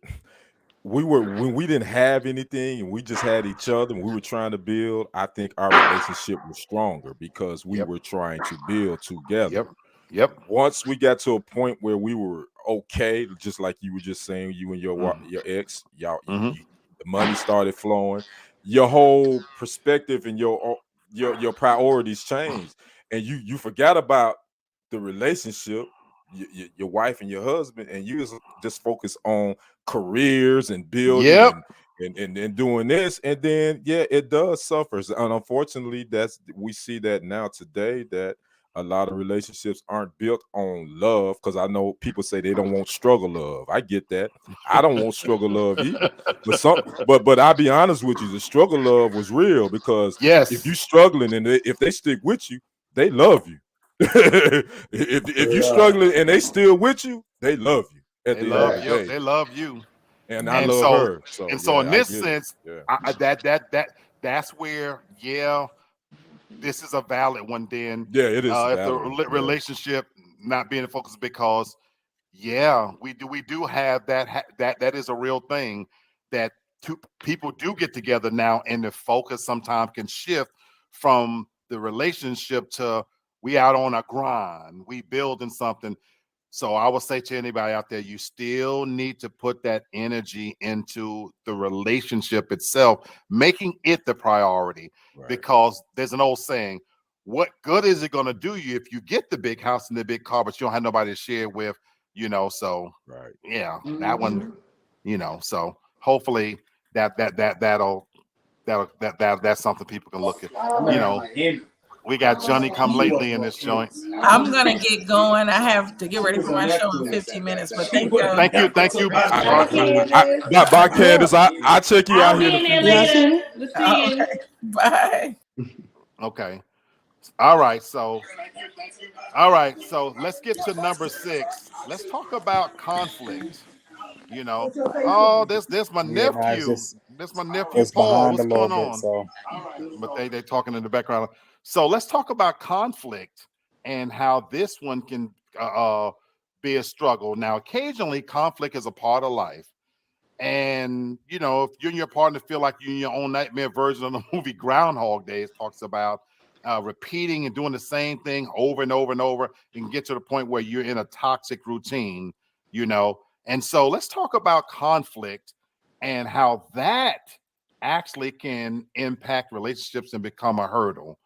when we didn't have anything and we just had each other and we were trying to build, I think our relationship was stronger because we were trying to build together. Yep. Once we got to a point where we were okay, just like you were just saying, you and your ex, y'all, the money started flowing. Your whole perspective and your priorities change, and you forgot about the relationship, your wife and your husband, and you just focus on careers and building Yep. and doing this, and then it does suffer. And unfortunately, we see that now today, that a lot of relationships aren't built on love, because I know people say they don't want struggle love. I get that. I don't want struggle love either. But I'll be honest with you, the struggle love was real, because if Yes. you struggling and if they stick with you, they love you. if you struggling and they still with you, they love you at They the end of love the Right. you. day. They love you. And I And love so her. So and so in I this get it. sense, Yeah. that's where this is a valid one. Then Yeah, it is a if the valid one. Yeah. relationship not being the focus, because we do have that is a real thing, that two people do get together now, and the focus sometimes can shift from the relationship to we out on a grind, we building something. So I would say to anybody out there, you still need to put that energy into the relationship itself, making it the priority, Right. because there's an old saying, what good is it going to do you if you get the big house and the big car, but you don't have nobody to share with, so Right. that one, so hopefully that's something people can look at. We got Johnny come lately in this joint. I'm gonna get going. I have to get ready for my show in 15 minutes. But thank you. Thank you, Bye, Candace. Bye, Candace. I check you out I'll here be in a in few there minutes. later. We'll see you. Okay. Bye. Okay. All right. So let's get to number 6. Let's talk about conflict. Oh, this my Yeah, nah, nephew. This my nephew it's Paul. behind a What's little going bit. on? So But they talking in the background. So let's talk about conflict and how this one can be a struggle. Now, occasionally conflict is a part of life. And if you and your partner feel like you're in your own nightmare version of the movie Groundhog Day, it talks about repeating and doing the same thing over and over and over, and get to the point where you're in a toxic routine, And so let's talk about conflict and how that actually can impact relationships and become a hurdle.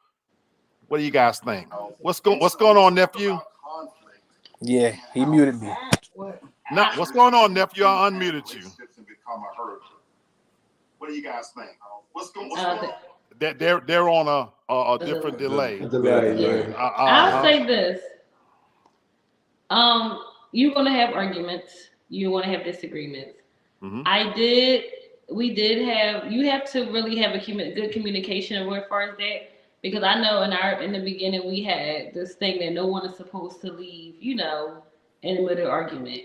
What do you guys think? What's going on, nephew? yeah, he muted me. No, what's going on, nephew? I unmuted you. What do you guys think? What's going on? They're on a different delay. Delay. I'll say this. You're gonna have arguments. You're gonna have disagreements. Mhm. We did have. You have to really have a good communication as far as that, because I know in the beginning we had this thing that no one is supposed to leave, in the middle of argument.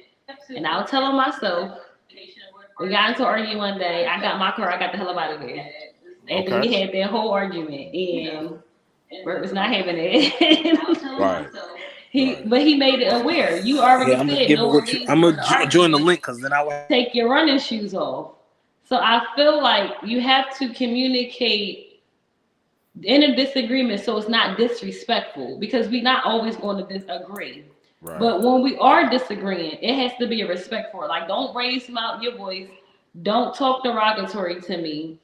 And I was telling myself, we got into an argument one day. I got my car. I got the hell up out of there. And then we had that whole argument, and Bert was not having it. Right. But he made it aware. You already I'm gonna said give no it one what you. leaves I'm you in gonna the join the argument. link because then I will. Take your running shoes off. So I feel like you have to communicate in a disagreement so it's not disrespectful, because we're not always going to disagree. Right. But when we are disagreeing, it has to be a respect for it. Like, don't raise your voice. Don't talk derogatory to me.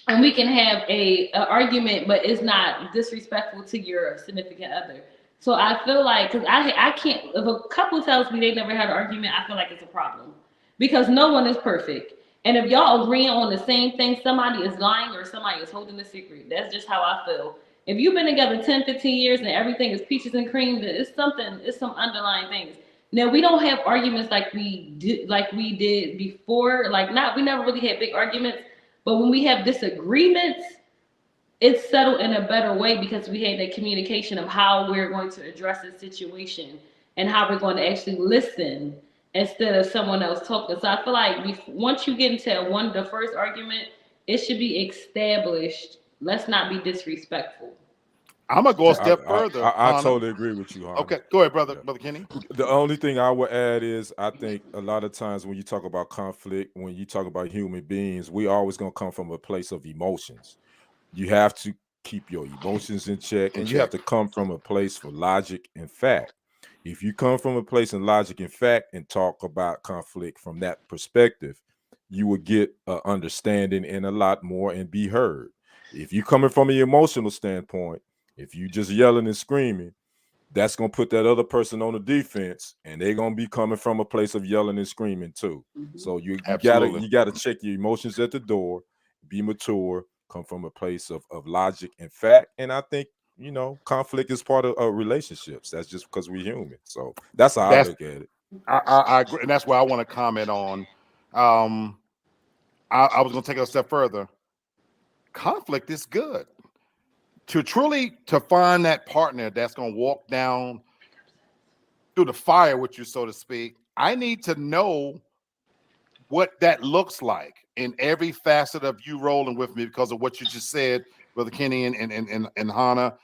And we can have a argument, but it's not disrespectful to your significant other. So I feel like, because I can't, if a couple tells me they never had an argument, I feel like it's a problem, because no one is perfect. And if y'all agreeing on the same thing, somebody is lying or somebody is holding a secret. That's just how I feel. If you've been together 10, 15 years and everything is peaches and cream, then it's some underlying things. Now, we don't have arguments like we did before. We never really had big arguments. But when we have disagreements, it's settled in a better way, because we had that communication of how we're going to address the situation and how we're going to actually listen instead of someone else talking. So I feel like once you get into the first argument, it should be established. Let's not be disrespectful. I'm gonna go a step further. I Hannah. totally agree with you, Hannah. Okay, go ahead, brother Yeah. brother Kenny. The only thing I would add is, I think a lot of times when you talk about conflict, when you talk about human beings, we always going to come from a place of emotions. You have to keep your emotions in check, and you have to come from a place for logic and fact. If you come from a place in logic and fact and talk about conflict from that perspective, you will get an understanding and a lot more and be heard. If you coming from an emotional standpoint, if you just yelling and screaming, that's gonna put that other person on the defense, and they're gonna be coming from a place of yelling and screaming too. So you Absolutely. gotta check your emotions at the door, be mature, come from a place of logic and fact. And I think, you know, conflict is part of relationships. That's just because we're human. So that's how I That's look at it. I agree, and that's what I want to comment on. I was going to take it a step further. Conflict is good. To find that partner that's going to walk down through the fire with you, so to speak, I need to know what that looks like in every facet of you rolling with me, because of what you just said, Brother Kenny and Hannah.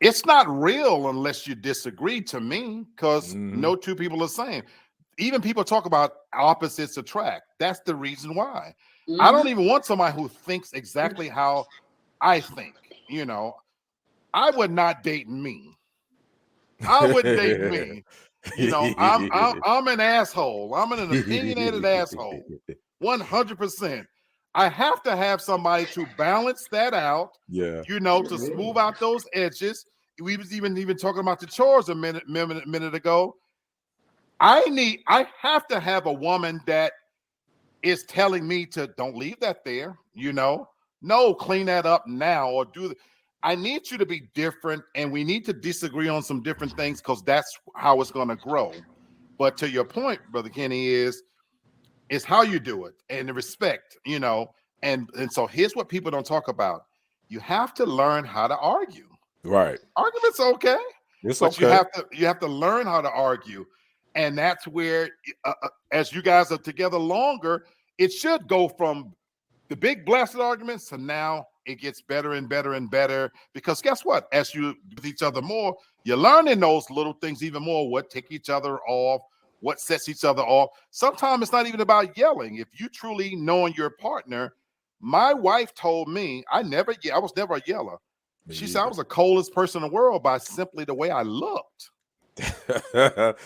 It's not real unless you disagree, to me, because no two people are the same. Even people talk about opposites attract. That's the reason why. I don't even want somebody who thinks exactly how I think. You know, I would not date me. I wouldn't date me. You know, I'm an asshole. I'm an opinionated asshole. 100%. I have to have somebody to balance that out. Yeah. You know, to smooth out those edges. We was even talking about the chores a minute ago. I have to have a woman that is telling me to don't leave that there, you know. No, clean that up now, or do I need you to be different, and we need to disagree on some different things, because that's how it's going to grow. But to your point, Brother Kenny, is how you do it and the respect, you know. And so here's what people don't talk about. You have to learn how to argue. Right. Argument's okay. It's But okay. you have to learn how to argue. And that's where, as you guys are together longer, it should go from the big blasted arguments to now it gets better and better and better. Because guess what? As you with each other more, you're learning those little things even more. What tick each other off, what sets each other off. Sometimes it's not even about yelling. If you truly knowing your partner, my wife told me I was never a yeller. She said I was the coldest person in the world by simply the way I looked.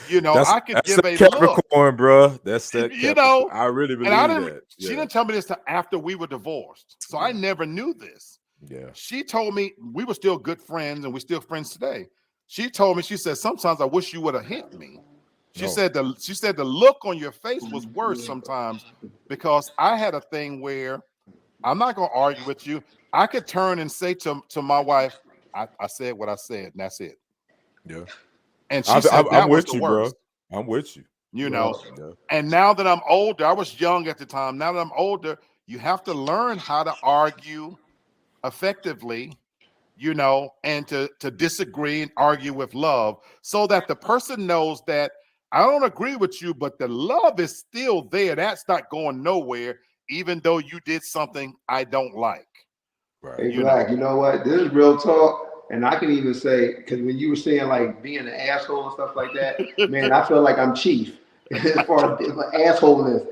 You know, I could that's give that a Capricorn, look. bro. That's that You Capricorn. know, I really believe and I didn't. that. She Yeah. didn't tell me this till after we were divorced, so I never knew this. Yeah. She told me we were still good friends, and we're still friends today. She told me, she said, sometimes I wish you would have hit me. She said the look on your face was worse sometimes, because I had a thing where I'm not going to argue with you. I could turn and say to my wife, I said what I said, and that's it. Yeah. And she said that I'm was with the you, worst. bro. I'm with you. You know, Yeah. and now that I'm older, I was young at the time. Now that I'm older, you have to learn how to argue effectively, you know, and to disagree and argue with love, so that the person knows that I don't agree with you, but the love is still there. That's not going nowhere, even though you did something I don't like. Right. Hey, You Black, know. you know what? This is real talk. And I can even say, because when you were saying like being an asshole and stuff like that, man, I feel like I'm chief as far as assholeness.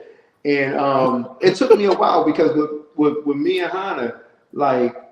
And it took me a while, because with me and Hannah,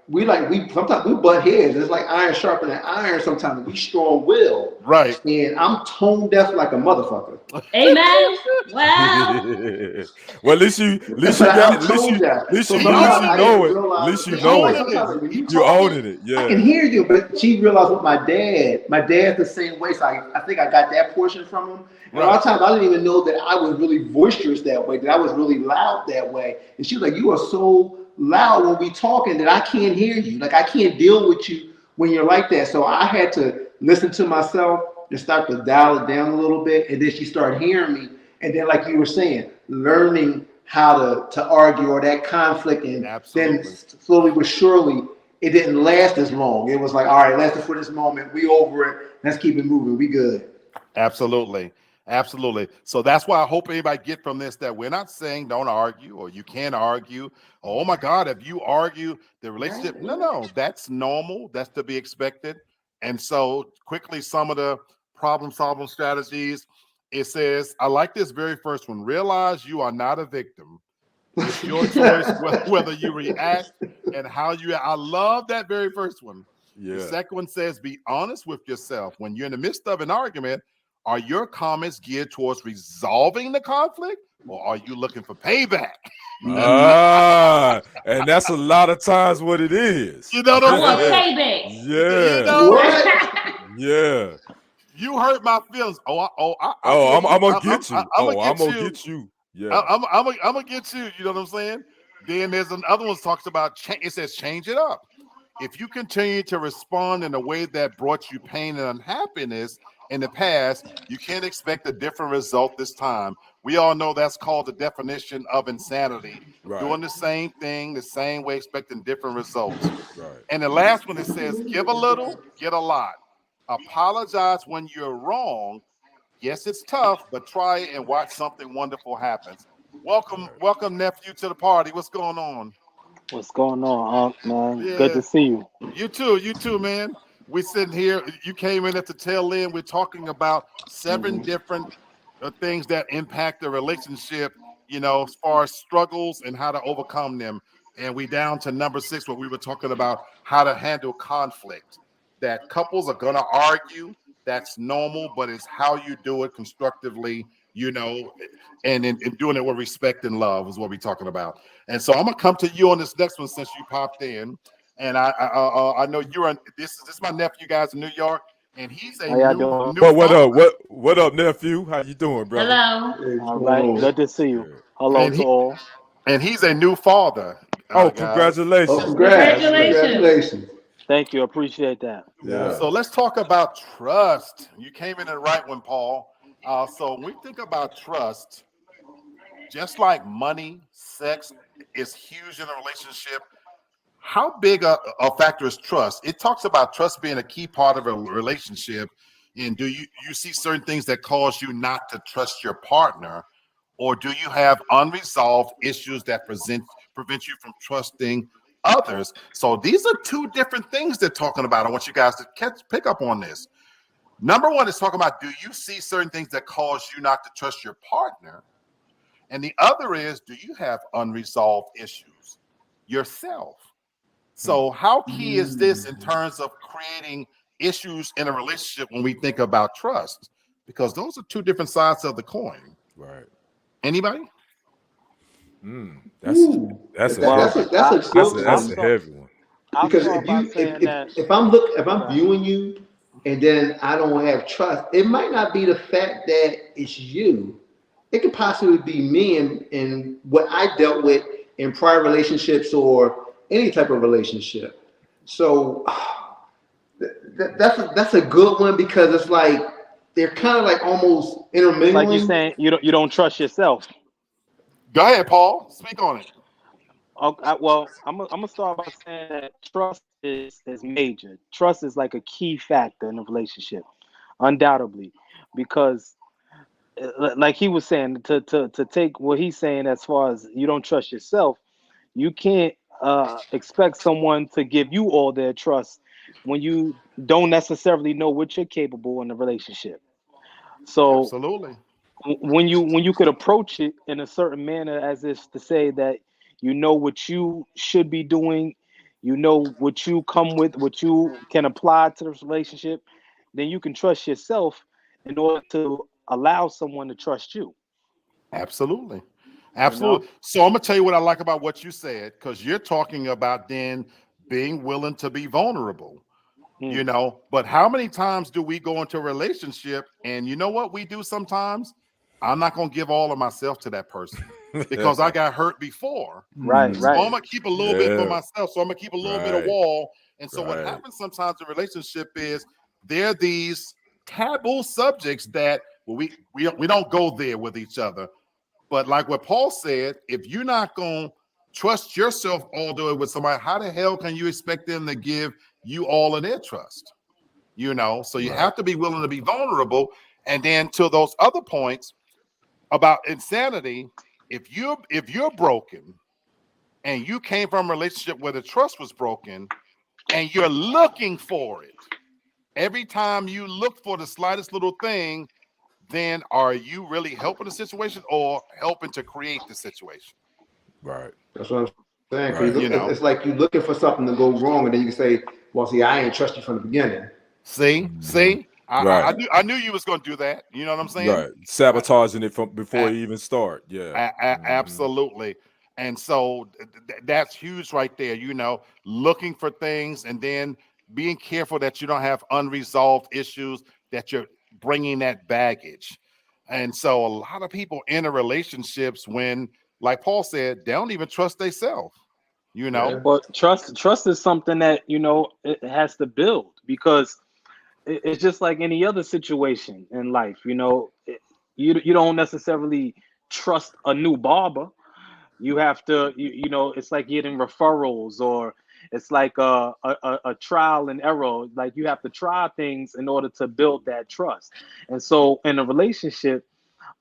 we sometimes we butt heads. It's like iron sharpening iron sometimes. We strong will. Right. And I'm tone deaf like a motherfucker. Amen. Wow. Well, at least you But I'm tone deaf. So He sometimes owned I it. didn't know it. At realize, least you I was know like, it. it. sometimes when you You talking, owning it. Yeah. I can hear you, but she realized with my dad's the same way. So I think I got that portion from him. And a lot of times I didn't even know that I was really boisterous that way, that I was really loud that way. And she was like, you are so loud when we talking that I can't hear you. Like I can't deal with you when you're like that. So I had to listen to myself and start to dial it down a little bit. And then she started hearing me. And then, like you were saying, learning how to argue or that conflict, and then Absolutely. slowly but surely it didn't last as long. It was like, all right, let's for this moment, we over it, let's keep it moving, we good. Absolutely. Absolutely. So that's why I hope anybody get from this that we're not saying don't argue or you can't argue. Oh my God, if you argue, the relationship. No, that's normal. That's to be expected. And so quickly, some of the problem solving strategies. It says, I like this very first one. Realize you are not a victim. It's your choice whether you react and how you. I love that very first one. The Yeah. second one says, be honest with yourself. When you're in the midst of an argument, Are your comments geared towards resolving the conflict, or are you looking for payback? And that's a lot of times what it is. You know what I I'm want saying? payback. You Yeah, know, What? yeah. you hurt my feelings. I Oh, feel you. I'm gonna get you. I'm gonna Oh, I'm get gonna you. get you. Yeah, I'm gonna get you. You know what I'm saying? Then there's another one that talks about it says change it up. If you continue to respond in a way that brought you pain and unhappiness in the past, you can't expect a different result this time. We all know that's called the definition of insanity. right, Doing the same thing the same way, expecting different results. right. And the last one, it says give a little, get a lot. Apologize when you're wrong. Yes, it's tough, but try it and watch something wonderful happens. Welcome, nephew, to the party. What's going on? What's going on, man? Good Yeah, to see you. you too, man. We sitting here. You came in at the tail end. We're talking about 7 different things that impact the relationship. As far as struggles and how to overcome them. And we down to number 6, where we were talking about how to handle conflict. That couples are gonna argue. That's normal, but it's how you do it constructively. And in doing it with respect and love is what we're talking about. And so I'm gonna come to you on this next one since you popped in. And I know you're on. This is my nephew, guys, in New York, and he's a How y'all new doing? new What up? father, What up, nephew? How you doing, brother? Hello. Hey, what's All going right. on? Good to see you. Good. Hello and to all. he's a new father, Oh, guys. Oh, congratulations. congrats. Congratulations. Congratulations. Thank you. Appreciate that. Yeah. So let's talk about trust. You came in the right one, Paul. So when we think about trust, just like money, sex is huge in a relationship. How big a factor is trust? It talks about trust being a key part of a relationship. And do you see certain things that cause you not to trust your partner, or do you have unresolved issues that prevent you from trusting others? So these are 2 different things they're talking about. I want you guys to pick up on this. Number 1 is talking about, do you see certain things that cause you not to trust your partner? And the other is, do you have unresolved issues yourself? So how key is this in terms of creating issues in a relationship when we think about trust? Because those are 2 different sides of the coin. Right. Anybody? That's Ooh, that's a Well, heavy, that's a good I'll that's one. a start. heavy one. I'll Because start by saying that. if I'm viewing you and then I don't have trust, it might not be the fact that it's you. It could possibly be me and what I dealt with in prior relationships or any type of relationship. So that's a good one because it's like they're kind of like almost Like you're intermingling. saying, you don't trust yourself. Go ahead, Paul. Speak on it. Well, I'm gonna start by saying that trust is major. Trust is like a key factor in a relationship, undoubtedly, because like he was saying, to take what he's saying as far as you don't trust yourself, you can't expect someone to give you all their trust when you don't necessarily know what you're capable in a relationship. So Absolutely. when you could approach it in a certain manner, as if to say that you know what you should be doing, you know what you come with, what you can apply to this relationship, then you can trust yourself in order to allow someone to trust you. Absolutely. You know. Absolutely. So I'm gonna tell you what I like about what you said, because you're talking about then being willing to be vulnerable. Mm. But how many times do we go into a relationship and you know what we do sometimes? I'm not going to give all of myself to that person because I got hurt before. Right, So right. I'm going to keep a little bit for Yeah. myself. So I'm going to keep a little bit of Right. wall. And so what Right. happens sometimes in a relationship is there are these taboo subjects that we don't go there with each other. But like what Paul said, if you're not going to trust yourself all the way with somebody, how the hell can you expect them to give you all of their trust? So you Right. have to be willing to be vulnerable. And then to those other points about insanity, if you're broken and you came from a relationship where the trust was broken and you're looking for it, every time you look for the slightest little thing, then are you really helping the situation or helping to create the situation? Right. That's what I'm saying. Right. It's like you're looking for something to go wrong, and then you can say, "Well, see, I ain't trust you from the beginning." See, Right. I knew you was going to do that. You know what I'm saying? Right. Sabotaging it from before you even start. Yeah. Absolutely. And so that's huge right there. You know, looking for things and then being careful that you don't have unresolved issues, that you're bringing that baggage. And so a lot of people enter relationships when, like Paul said, they don't even trust themselves. You know, Well, trust is something that it has to build, because it's just like any other situation in life. You don't necessarily trust a new barber. You have to, it's like getting referrals, or it's like a trial and error. Like, you have to try things in order to build that trust. And so in a relationship,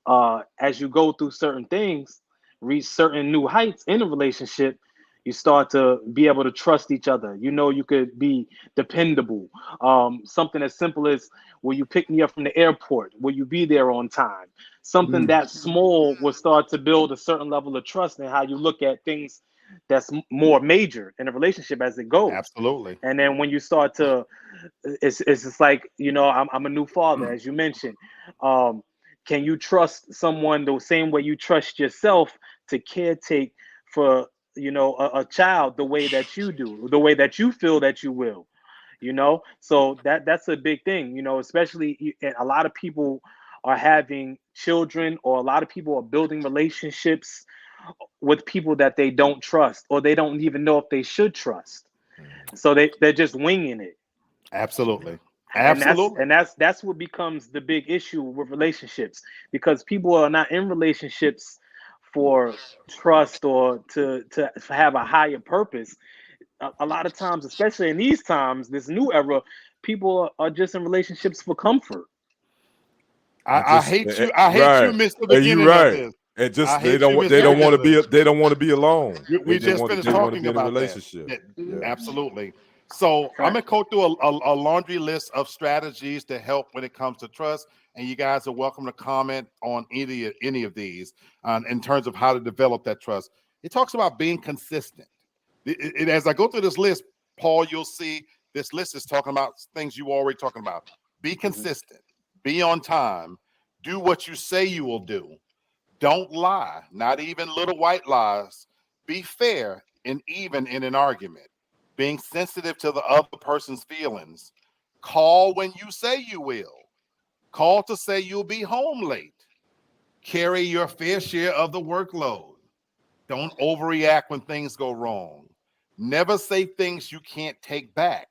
as you go through certain things, reach certain new heights in a relationship, you start to be able to trust each other. You could be dependable. Something as simple as, will you pick me up from the airport? Will you be there on time? Something that small will start to build a certain level of trust in how you look at things that's more major in a relationship as it goes. absolutely. And then when you start to, it's just like, I'm a new father, as you mentioned. Can you trust someone the same way you trust yourself to caretake for a child the way that you do, the way that you feel that you will? So that's a big thing. Especially, a lot of people are having children, or a lot of people are building relationships with people that they don't trust, or they don't even know if they should trust. So they're just winging it. Absolutely. and that's Absolutely. and that's that's what becomes the big issue with relationships, because people are not in relationships for trust, or to have a higher purpose. A lot of times, especially in these times, this new era, people are just in relationships for comfort. And I just hate you. I hate you right. missed the And you beginning of right. this. And I just hate you missed they the don't beginning want to of be this. they don't want to be alone. We just They finished want to talking be in a about that. relationship. Yeah, Yeah. absolutely. So I'm gonna Right. go through a laundry list of strategies to help when it comes to trust, and you guys are welcome to comment on any of these in terms of how to develop that trust. It talks about being consistent. As I go through this list, Paul, you'll see this list is talking about things you already talking about. Be consistent. Be on time. Do what you say you will do. Don't lie, not even little white lies. Be fair and even in an argument. Being sensitive to the other person's feelings. Call when you say you will. Call to say you'll be home late. Carry your fair share of the workload. Don't overreact when things go wrong. Never say things you can't take back.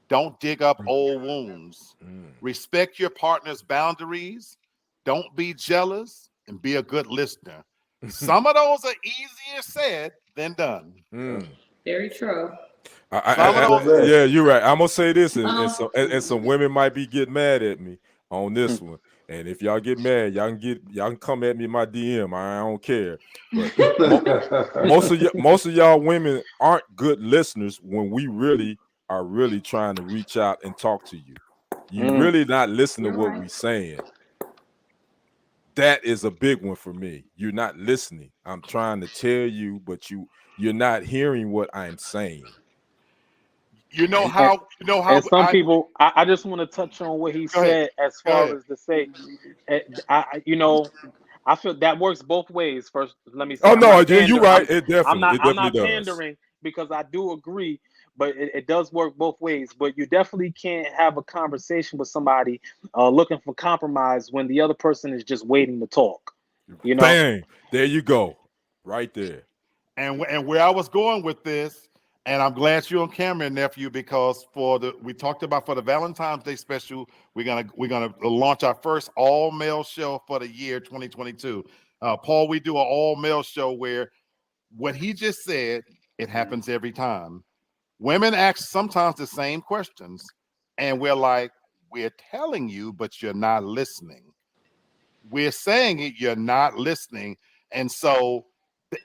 Don't dig up old wounds. Mm. Respect your partner's boundaries. Don't be jealous and be a good listener. Some of those are easier said than done. Mm. Very true. Some of those, Yeah, you're right. I'm gonna say this, and Um, some women might be getting mad at me on this one. And if y'all get mad, y'all can come at me in my DM. I don't care. But most of y'all women aren't good listeners when we really are really trying to reach out and talk to you. You really not listening to you're what right. we saying. That is a big one for me. You're not listening. I'm trying to tell you, but you're not hearing what I'm saying. you know and, and, how, you know how and some I people, I just want to touch on what he go ahead. said, as Go far ahead. as to say, I feel that works both ways. First, let me say, Oh I'm no, not yeah, you're pander. right. I'm I'm not It I'm definitely not does. pandering, because I do agree, but it does work both ways. But you definitely can't have a conversation with somebody looking for compromise when the other person is just waiting to talk. You know. Bang! There you go, right there. And where I was going with this, and I'm glad you're on camera, nephew, because we talked about for the Valentine's Day special, we're gonna launch our first all male show for the year 2022. Paul, we do an all male show where what he just said, it happens every time. Women ask sometimes the same questions, and we're like, we're telling you, but you're not listening. We're saying it, you're not listening. And so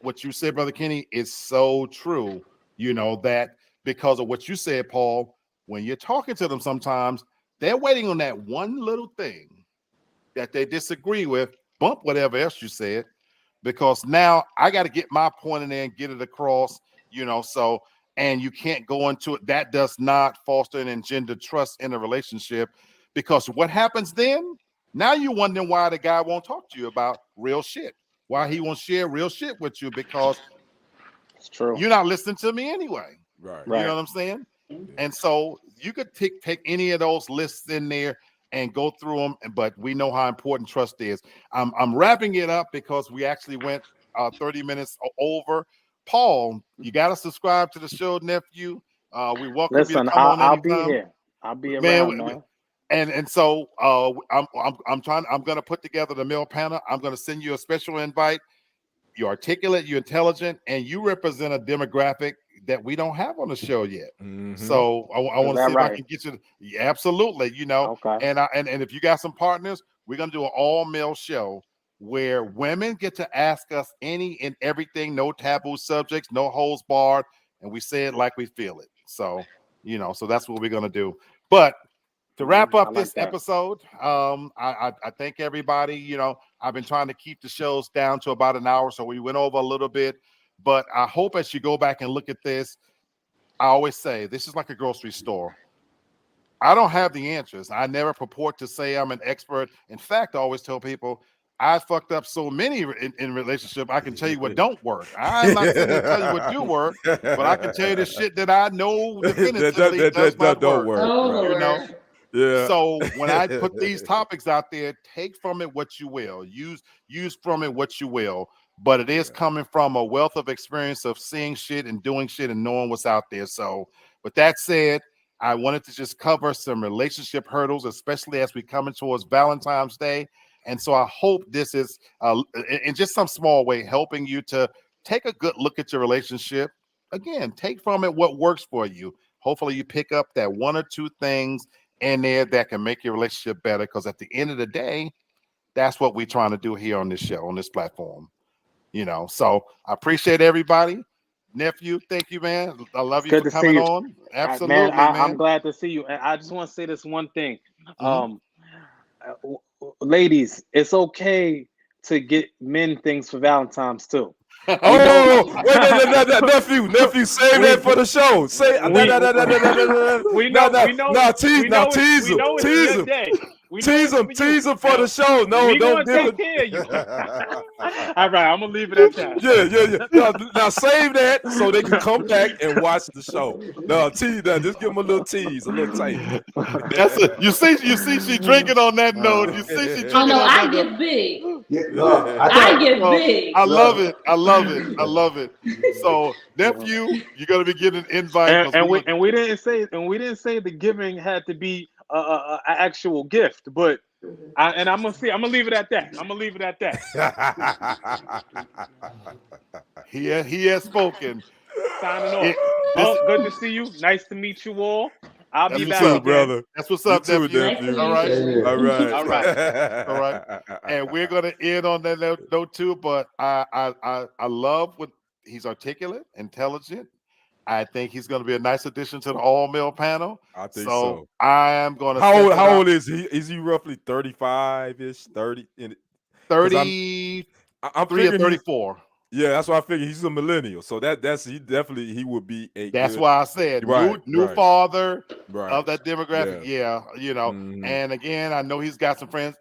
what you said, Brother Kenny, is so true. You know, that because of what you said, Paul, when you're talking to them, sometimes they're waiting on that one little thing that they disagree with, bump whatever else you said, because now I got to get my point in there and get it across, so, and you can't go into it. That does not foster and engender trust in a relationship, Because what happens then? Now you're wondering why the guy won't talk to you about real shit. Why he won't share real shit with you, because It's true. you're not listening to me anyway. Right. You know what I'm saying? And so you could take any of those lists in there and go through them. But we know how important trust is. I'm wrapping it up because we actually went 30 minutes over. Paul, you got to subscribe to the show, nephew. We welcome you to Listen, come on I'll be anytime. here. I'll be Man, around, man. And so I'm going to put together the male panel. I'm going to send you a special invite. You're articulate, you're intelligent, and you represent a demographic that we don't have on the show yet. So I want to see if I can get you. Yeah, absolutely, Okay. And if you got some partners, we're gonna do an all male show where women get to ask us any and everything, no taboo subjects, no holds barred, and we say it like we feel it. So so that's what we're gonna do. But to wrap up this episode, I thank everybody. I've been trying to keep the shows down to about an hour, so we went over a little bit. But I hope as you go back and look at this, I always say this is like a grocery store. I don't have the answers. I never purport to say I'm an expert. In fact, I always tell people I fucked up so many in relationship. I can tell you what don't work. I'm not sitting here to tell you what do work, but I can tell you the shit that I know definitively does not don't work. work. Yeah. So when I put these topics out there, take from it what you will. Use from it what you will. But it is coming from a wealth of experience of seeing shit and doing shit and knowing what's out there. So with that said, I wanted to just cover some relationship hurdles, especially as we coming towards Valentine's Day. And so I hope this is, in just some small way, helping you to take a good look at your relationship. Again, take from it what works for you. Hopefully you pick up that one or two things in there that can make your relationship better. Because at the end of the day, that's what we're trying to do here on this show, on this platform. So I appreciate everybody. Nephew, thank you, man. I love you for coming on. Absolutely, man. I'm glad to see you. And I just want to say this one thing. Ladies, it's okay to get men things for Valentine's too. Oh, wait, no, nephew, save that for the show. Say tease him for the show. No, don't take care of you. All right, I'm gonna leave it at that. Yeah. Now save that so they can come back and watch the show. No, just give them a little tease, a little taste. That's it. You see, she drinking on that note. You see, she drinking. Oh no, I get big. I get big. I love it. I love it. So, nephew, you're gonna be getting an invite. And we didn't say the giving had to be an actual gift, but I'm gonna leave it at that. He has spoken. Signing off. Good to see you. Nice to meet you all. I'll be back, too, brother. That's what's up, nephew. Nephew. All right. All right. And we're gonna end on that note too. But I love what he's articulate, intelligent. I think he's going to be a nice addition to the all-male panel. I think so. I am going to. How old is he? Is he roughly 35-ish, 30? 30. I'm 3 or 34. Yeah, that's why I figured he's a millennial. So he would be a. That's why I said new father of that demographic. Yeah, And again, I know he's got some friends.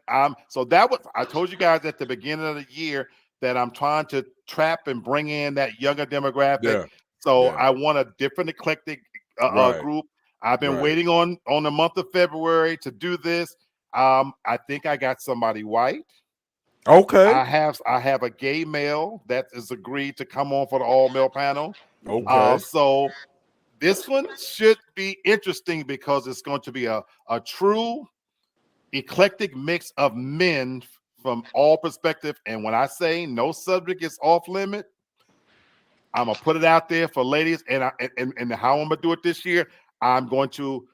So that was I told you guys at the beginning of the year that I'm trying to trap and bring in that younger demographic. Yeah. So I want a different eclectic group. I've been waiting on the month of February to do this. I think I got somebody white. Okay. I have a gay male that is agreed to come on for the all male panel. Okay. So this one should be interesting because it's going to be a true eclectic mix of men from all perspectives. And when I say no subject is off limit, I'm gonna put it out there for ladies, and how I'm gonna do it this year. I'm going to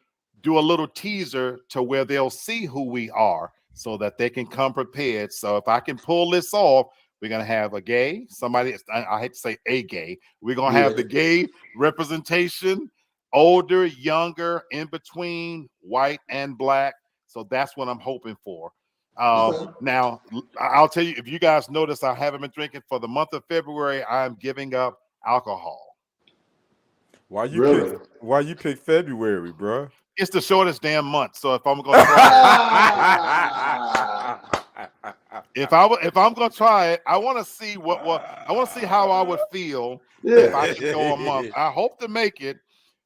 do a little teaser to where they'll see who we are, so that they can come prepared. So if I can pull this off, we're gonna have a gay somebody. I hate to say a gay. We're gonna have the gay representation, older, younger, in between, white and black. So that's what I'm hoping for. Now I'll tell you, if you guys notice, I haven't been drinking for the month of February. I'm giving up alcohol. Why you Really? pick? Why you pick February, bro? It's the shortest damn month. So if I'm gonna try if I'm gonna try it, I want to see I want to see how I would feel if I could go a month. I hope to make it,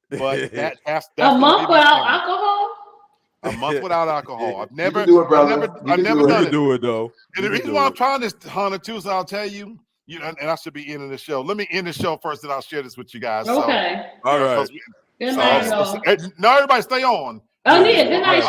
but that's A gonna month be my without challenge. alcohol? A month without alcohol. I've You never, can do it, I've brother. never, You I've can never do You it. done can it. do it though. And the reason why I'm trying this, Hunter, too, so I'll tell you, and I should be ending the show. Let me end the show first, and I'll share this with you guys. Okay. All right. Good night, y'all. No, everybody stay on. Oh, yeah, good night,